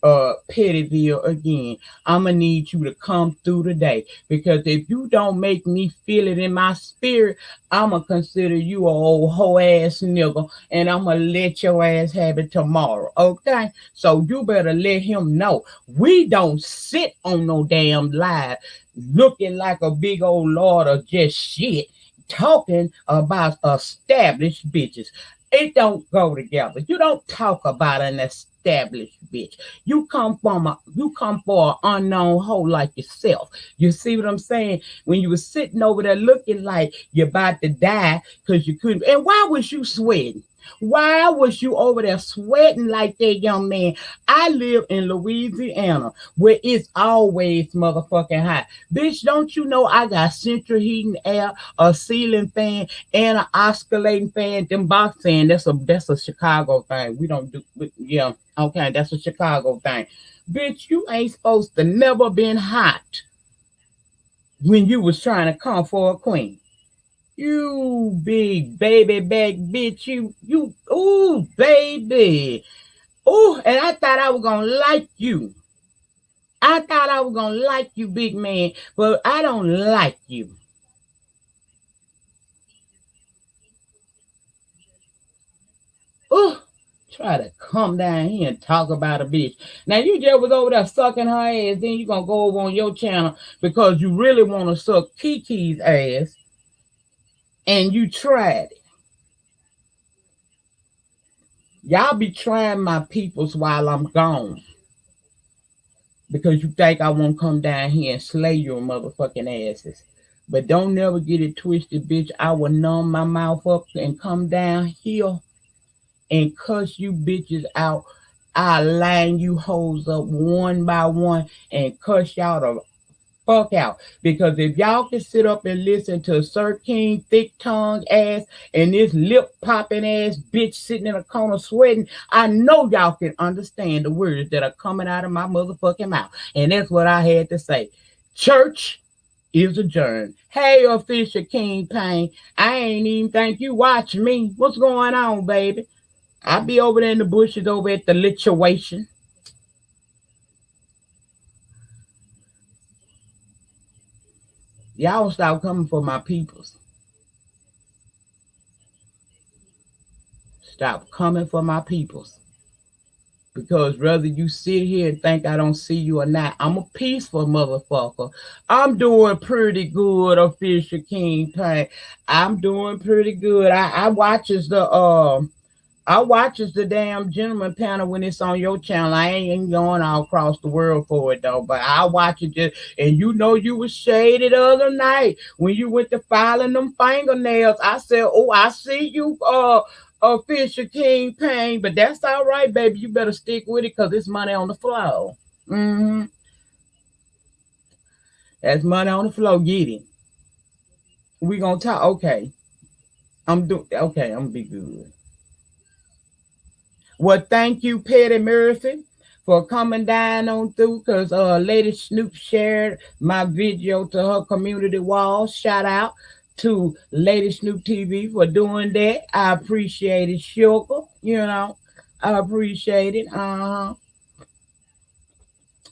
Pettyville again, I'ma need you to come through today. Because if you don't make me feel it in my spirit, I'ma consider you a old hoe ass nigga, and I'ma let your ass have it tomorrow. Okay? So you better let him know. We don't sit on no damn live looking like a big old lord of just shit talking about established bitches. It don't go together. You don't talk about an established bitch. You come for an unknown hoe like yourself. You see what I'm saying? When you were sitting over there looking like you're about to die because you couldn't. And why was you sweating? Why was you over there sweating like that, young man? I live in Louisiana where it's always motherfucking hot. Bitch, don't you know I got central heating air, a ceiling fan, and an oscillating fan? Them box fan, that's a Chicago thing. We don't do, yeah, okay, that's a Chicago thing. Bitch, you ain't supposed to never been hot when you was trying to come for a queen. You big baby back bitch, ooh, baby. Ooh, and I thought I was gonna like you. I thought I was gonna like you, big man, but I don't like you. Ooh, try to come down here and talk about a bitch. Now you just was over there sucking her ass, then you gonna go over on your channel because you really wanna suck Kiki's ass, and you tried it. Y'all be trying my peoples while I'm gone because you think I won't come down here and slay your motherfucking asses. But don't never get it twisted, bitch. I will numb my mouth up and come down here and cuss you bitches out. I line you hoes up one by one and cuss y'all the fuck out. Because if y'all can sit up and listen to Sir King thick tongue ass and this lip popping ass bitch sitting in a corner sweating, I know y'all can understand the words that are coming out of my motherfucking mouth. And that's what I had to say. Church is adjourned. Hey, official King Payne, I ain't even think you watch me. What's going on, baby? I be over there in the bushes over at the lituation. Y'all stop coming for my peoples. Stop coming for my peoples. Because whether you sit here and think I don't see you or not, I'm a peaceful motherfucker. I'm doing pretty good, official King Payne. I'm doing pretty good. I watches the damn gentleman panel when it's on your channel. I ain't going all across the world for it though, but I watch it just. And you know you was shady the other night when you went to filing them fingernails. I said, "Oh, I see you, official King Payne, but that's all right, baby. You better stick with it because it's money on the floor. Mm-hmm. That's money on the floor. Get it. We gonna talk. Okay, I'm doing. Okay, I'm gonna be good." Well, thank you, Petty Murphy, for coming down on through because Lady Snoop shared my video to her community wall. Shout out to Lady Snoop TV for doing that. I appreciate it, sugar. I appreciate it.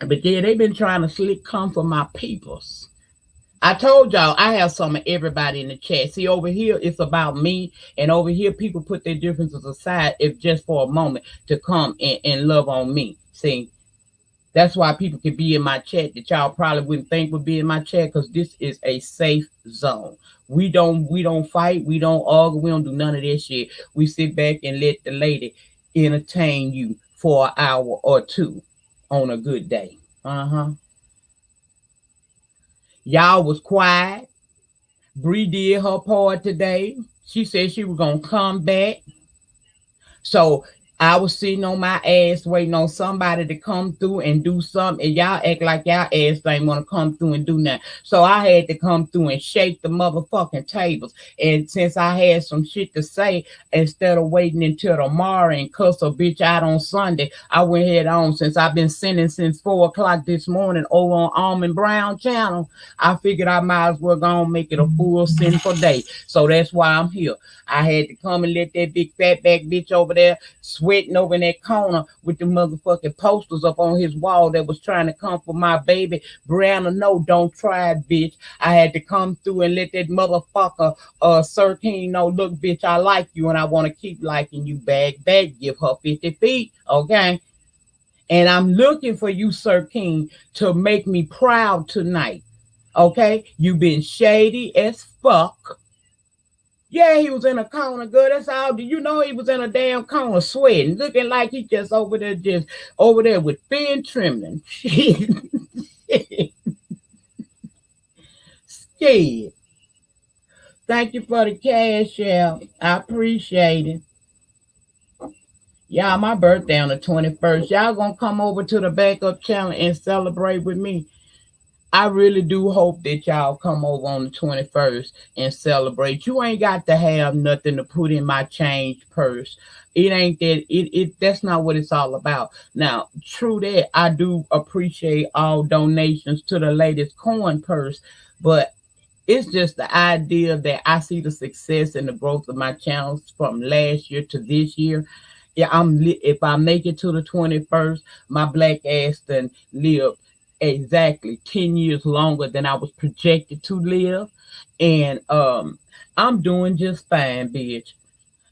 But yeah, they've been trying to slick come for my peoples. I told y'all I have some of everybody in the chat. See, over here it's about me, and over here people put their differences aside if just for a moment to come and love on me. See, that's why people can be in my chat that y'all probably wouldn't think would be in my chat because this is a safe zone. We don't fight, we don't argue, we don't do none of that shit. We sit back and let the lady entertain you for an hour or two on a good day. Uh-huh. Y'all was quiet. Bree did her part today. She said she was gonna come back. So I was sitting on my ass waiting on somebody to come through and do something, and y'all act like y'all ass ain't want to come through and do nothing. So I had to come through and shake the motherfucking tables. And since I had some shit to say, instead of waiting until tomorrow and cuss a bitch out on Sunday, I went head on. Since I've been sending since 4 o'clock this morning over on Almond Brown channel, I figured I might as well go and make it a full sinful day. So that's why I'm here. I had to come and let that big fat back bitch over there sweating over in that corner with the motherfucking posters up on his wall that was trying to come for my baby. Brianna, no, don't try it, bitch. I had to come through and let that motherfucker, Sir King, know, look, bitch, I like you and I want to keep liking you back. Give her 50 feet, okay? And I'm looking for you, Sir King, to make me proud tonight, okay? You've been shady as fuck. Yeah, he was in a corner, girl. That's all. Do you know he was in a damn corner sweating, looking like he just over there with fin trembling. Scared. Thank you for the cash out. I appreciate it. Y'all, my birthday on the 21st. Y'all gonna come over to the backup channel and celebrate with me. I really do hope that y'all come over on the 21st and celebrate. You ain't got to have nothing to put in my change purse. It ain't that it that's not what it's all about. Now, true that I do appreciate all donations to the latest coin purse, but it's just the idea that I see the success and the growth of my channels from last year to this year. Yeah, if I make it to the 21st, my black ass then live exactly 10 years longer than I was projected to live. And I'm doing just fine, bitch.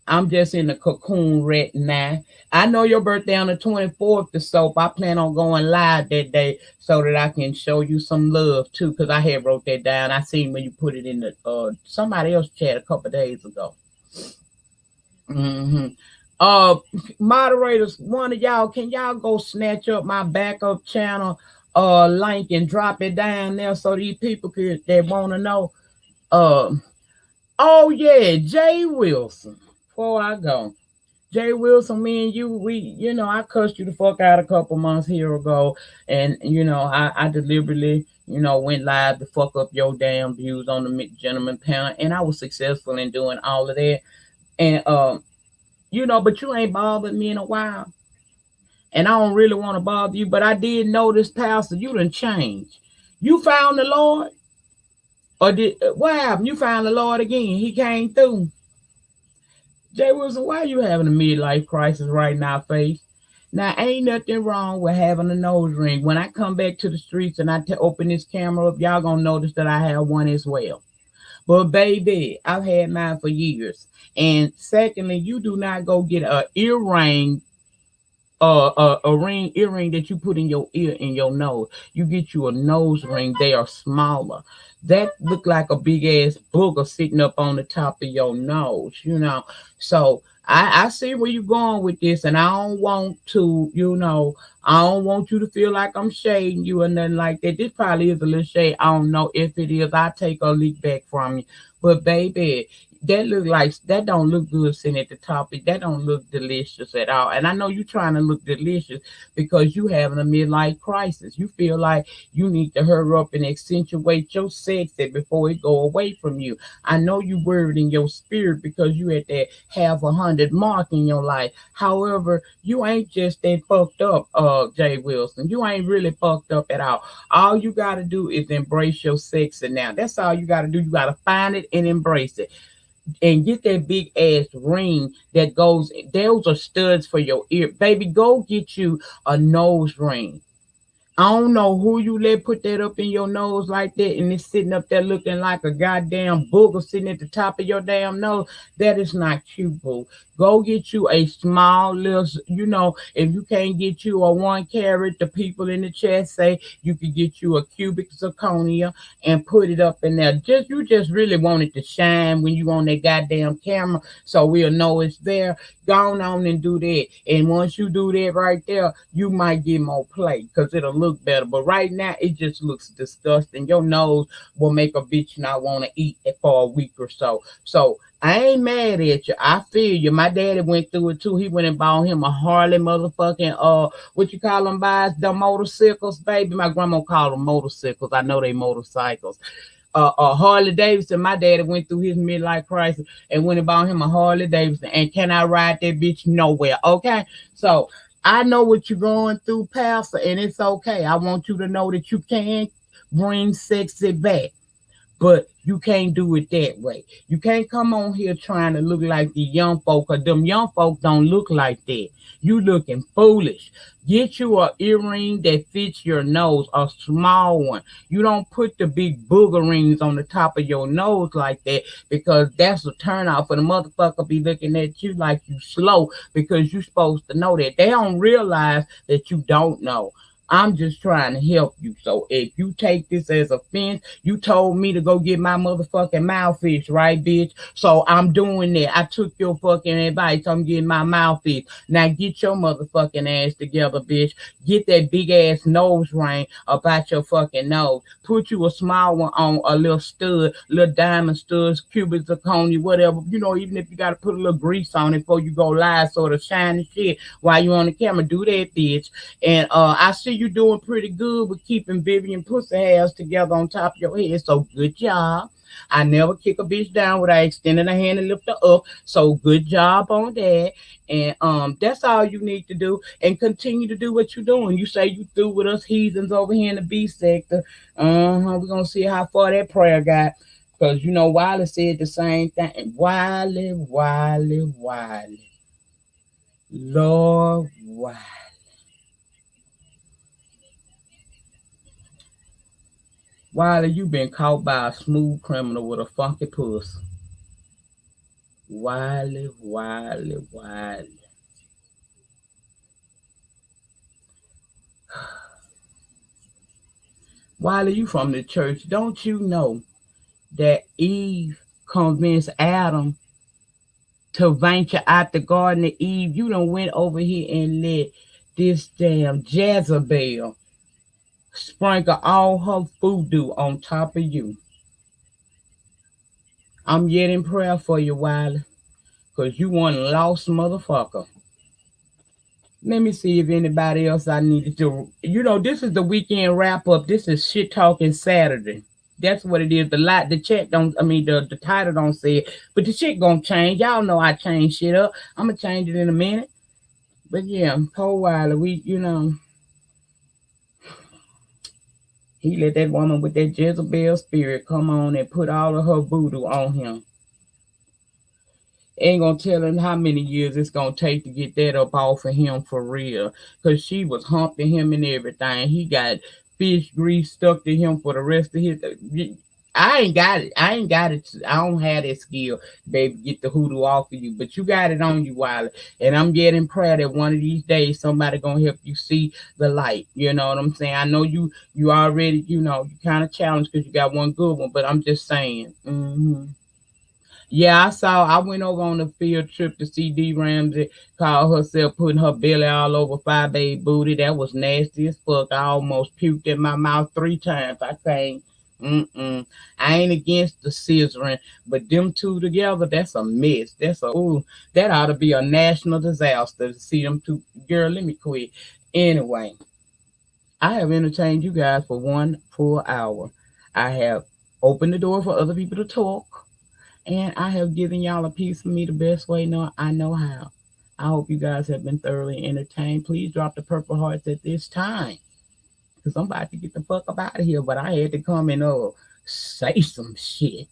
I'm just in the cocoon right now. I know your birthday on the 24th, the soap. I plan on going live that day so that I can show you some love too, because I had wrote that down. I seen when you put it in the somebody else chat a couple days ago. Mm-hmm. Uh, Moderators, one of y'all, can y'all go snatch up my backup channel link and drop it down there so these people could that want to know? Um, oh yeah, Jay Wilson. Before I go, Jay Wilson, me and you, I cussed you the fuck out a couple months here ago, and I deliberately, went live to fuck up your damn views on the gentleman panel, and I was successful in doing all of that, and but you ain't bothered me in a while. And I don't really want to bother you, but I did notice, Pastor, you done changed. You found the Lord? Or did what happened? You found the Lord again. He came through. Jay Wilson, why are you having a midlife crisis right now, face? Now, ain't nothing wrong with having a nose ring. When I come back to the streets and I open this camera up, y'all gonna notice that I have one as well. But baby, I've had mine for years. And secondly, you do not go get a earring a earring that you put in your ear in your nose. You get you a nose ring. They are smaller. That look like a big ass booger sitting up on the top of your nose. So I see where you're going with this, and I don't want to, I don't want you to feel like I'm shading you or nothing like that. This probably is a little shade. I don't know if it is. I take a leak back from you. But baby, that don't look good sitting at the top. That don't look delicious at all. And I know you're trying to look delicious because you having a midlife crisis. You feel like you need to hurry up and accentuate your sexy before it go away from you. I know you worried in your spirit because you at that half 100 mark in your life. However, you ain't just that fucked up, Jay Wilson. You ain't really fucked up at all. All you gotta do is embrace your sexy now. That's all you gotta do. You gotta find it and embrace it and get that big ass ring that goes. Those are studs for your ear, baby. Go get you a nose ring. I don't know who you let put that up in your nose like that, and it's sitting up there looking like a goddamn booger sitting at the top of your damn nose. That is not cute, boo. Go get you a small little, if you can't get you a 1 carat, the people in the chat say you could get you a cubic zirconia and put it up in there. You just really want it to shine when you on that goddamn camera, so we'll know it's there. Go on and do that. And once you do that right there, you might get more play because it'll look better. But right now, it just looks disgusting. Your nose will make a bitch not want to eat it for a week or so. So I ain't mad at you. I feel you. My daddy went through it too. He went and bought him a Harley motherfucking what you call them, buys the motorcycles, baby. My grandma called them motorcycles. I know they motorcycles. Harley Davidson. My daddy went through his midlife crisis and went and bought him a Harley Davidson. And can I ride that bitch? Nowhere. Okay. So I know what you're going through, Pastor, and it's okay. I want you to know that you can bring sexy back, but you can't do it that way. You can't come on here trying to look like the young folk, because them young folk don't look like that. You looking foolish. Get you a earring that fits your nose, a small one. You don't put the big booger rings on the top of your nose like that, because that's a turn off. And the motherfucker be looking at you like you slow because you supposed to know that. They don't realize that you don't know. I'm just trying to help you. So if you take this as offense, you told me to go get my motherfucking mouth fixed, right, bitch? So I'm doing that. I took your fucking advice. I'm getting my mouth fixed. Now get your motherfucking ass together, bitch. Get that big ass nose ring about your fucking nose. Put you a small one on, a little stud, little diamond studs, cubic zirconia, whatever. Even if you got to put a little grease on it before you go live, sort of shiny shit while you on the camera. Do that, bitch. And I see you doing pretty good with keeping Vivian pussy hairs together on top of your head. So good job. I never kick a bitch down without extending a hand and lift her up. So good job on that. And that's all you need to do. And continue to do what you're doing. You say you through with us heathens over here in the B sector. We're gonna see how far that prayer got. Because Wiley said the same thing. Wiley. Lord, why? Wiley, you been caught by a smooth criminal with a funky puss. Wiley. Wiley, you from the church. Don't you know that Eve convinced Adam to venture out the Garden of Eve? You done went over here and let this damn Jezebel sprinkle all her voodoo on top of you. I'm yet in prayer for you, Wiley, because you one lost motherfucker. Let me see if anybody else I needed to. This is the weekend wrap up. This is shit talking Saturday. That's what it is. The chat don't. I mean, the title don't say it, but the shit gonna change. Y'all know I change shit up. I'm gonna change it in a minute. But yeah, Cole Wilder, he let that woman with that Jezebel spirit come on and put all of her voodoo on him. Ain't gonna tell him how many years it's gonna take to get that up off of him for real. Cause she was humping him and everything. He got fish grease stuck to him for the rest of his. I ain't got it. I don't have that skill, baby. Get the hoodoo off of you, but you got it on you, Wiley. And I'm getting prayer that one of these days somebody gonna help you see the light. You know what I'm saying? I know you already. You kind of challenged because you got one good one, but I'm just saying. Yeah, I went over on a field trip to see D Ramsey call herself putting her belly all over 5 baby booty. That was nasty as fuck. I almost puked in my mouth 3 times. I can't. I ain't against the scissoring, but them two together, that's a mess. That ought to be a national disaster to see them two. Girl, let me quit. Anyway, I have entertained you guys for 1 full hour. I have opened the door for other people to talk. And I have given y'all a piece of me the best way I know how. I hope you guys have been thoroughly entertained. Please drop the purple hearts at this time. Because I'm about to get the fuck up out of here. But I had to come and say some shit.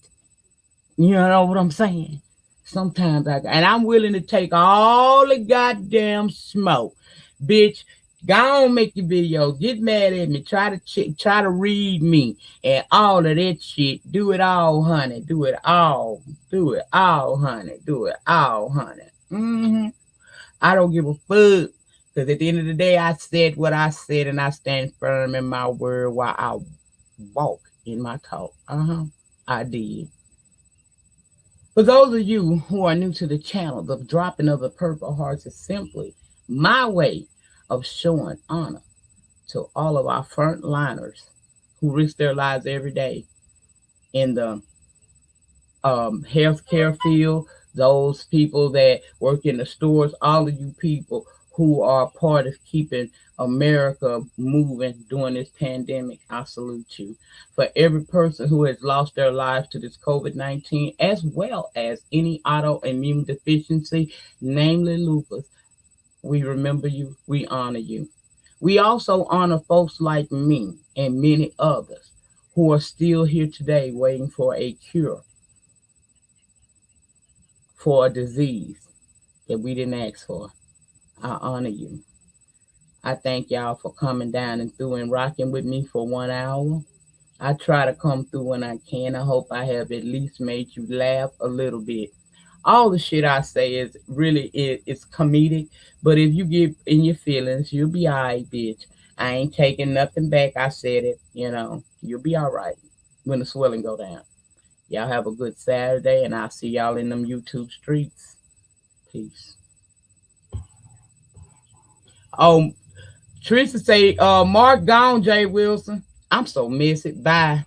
You know what I'm saying? Sometimes and I'm willing to take all the goddamn smoke. Bitch, Go on, make your video. Get mad at me. Try to read me and all of that shit. Do it all, honey. Do it all. Do it all, honey. Do it all, honey. I don't give a fuck. Because at the end of the day, I said what I said and I stand firm in my word while I walk in my talk. I did. For those of you who are new to the channel, the dropping of the purple hearts is simply my way of showing honor to all of our frontliners who risk their lives every day in the healthcare field, those people that work in the stores, all of you people who are part of keeping America moving during this pandemic, I salute you. For every person who has lost their lives to this COVID-19, as well as any autoimmune deficiency, namely lupus, we remember you, we honor you. We also honor folks like me and many others who are still here today waiting for a cure for a disease that we didn't ask for. I honor you. I thank y'all for coming down and through and rocking with me for 1 hour. I try to come through when I can. I hope I have at least made you laugh a little bit. All the shit I say is really it's comedic, but if you get in your feelings, you'll be alright, bitch. I ain't taking nothing back. I said it, You'll be alright when the swelling go down. Y'all have a good Saturday, and I'll see y'all in them YouTube streets. Peace. Oh, Teresa say, Mark gone, Jay Wilson. I'm so messy. Bye.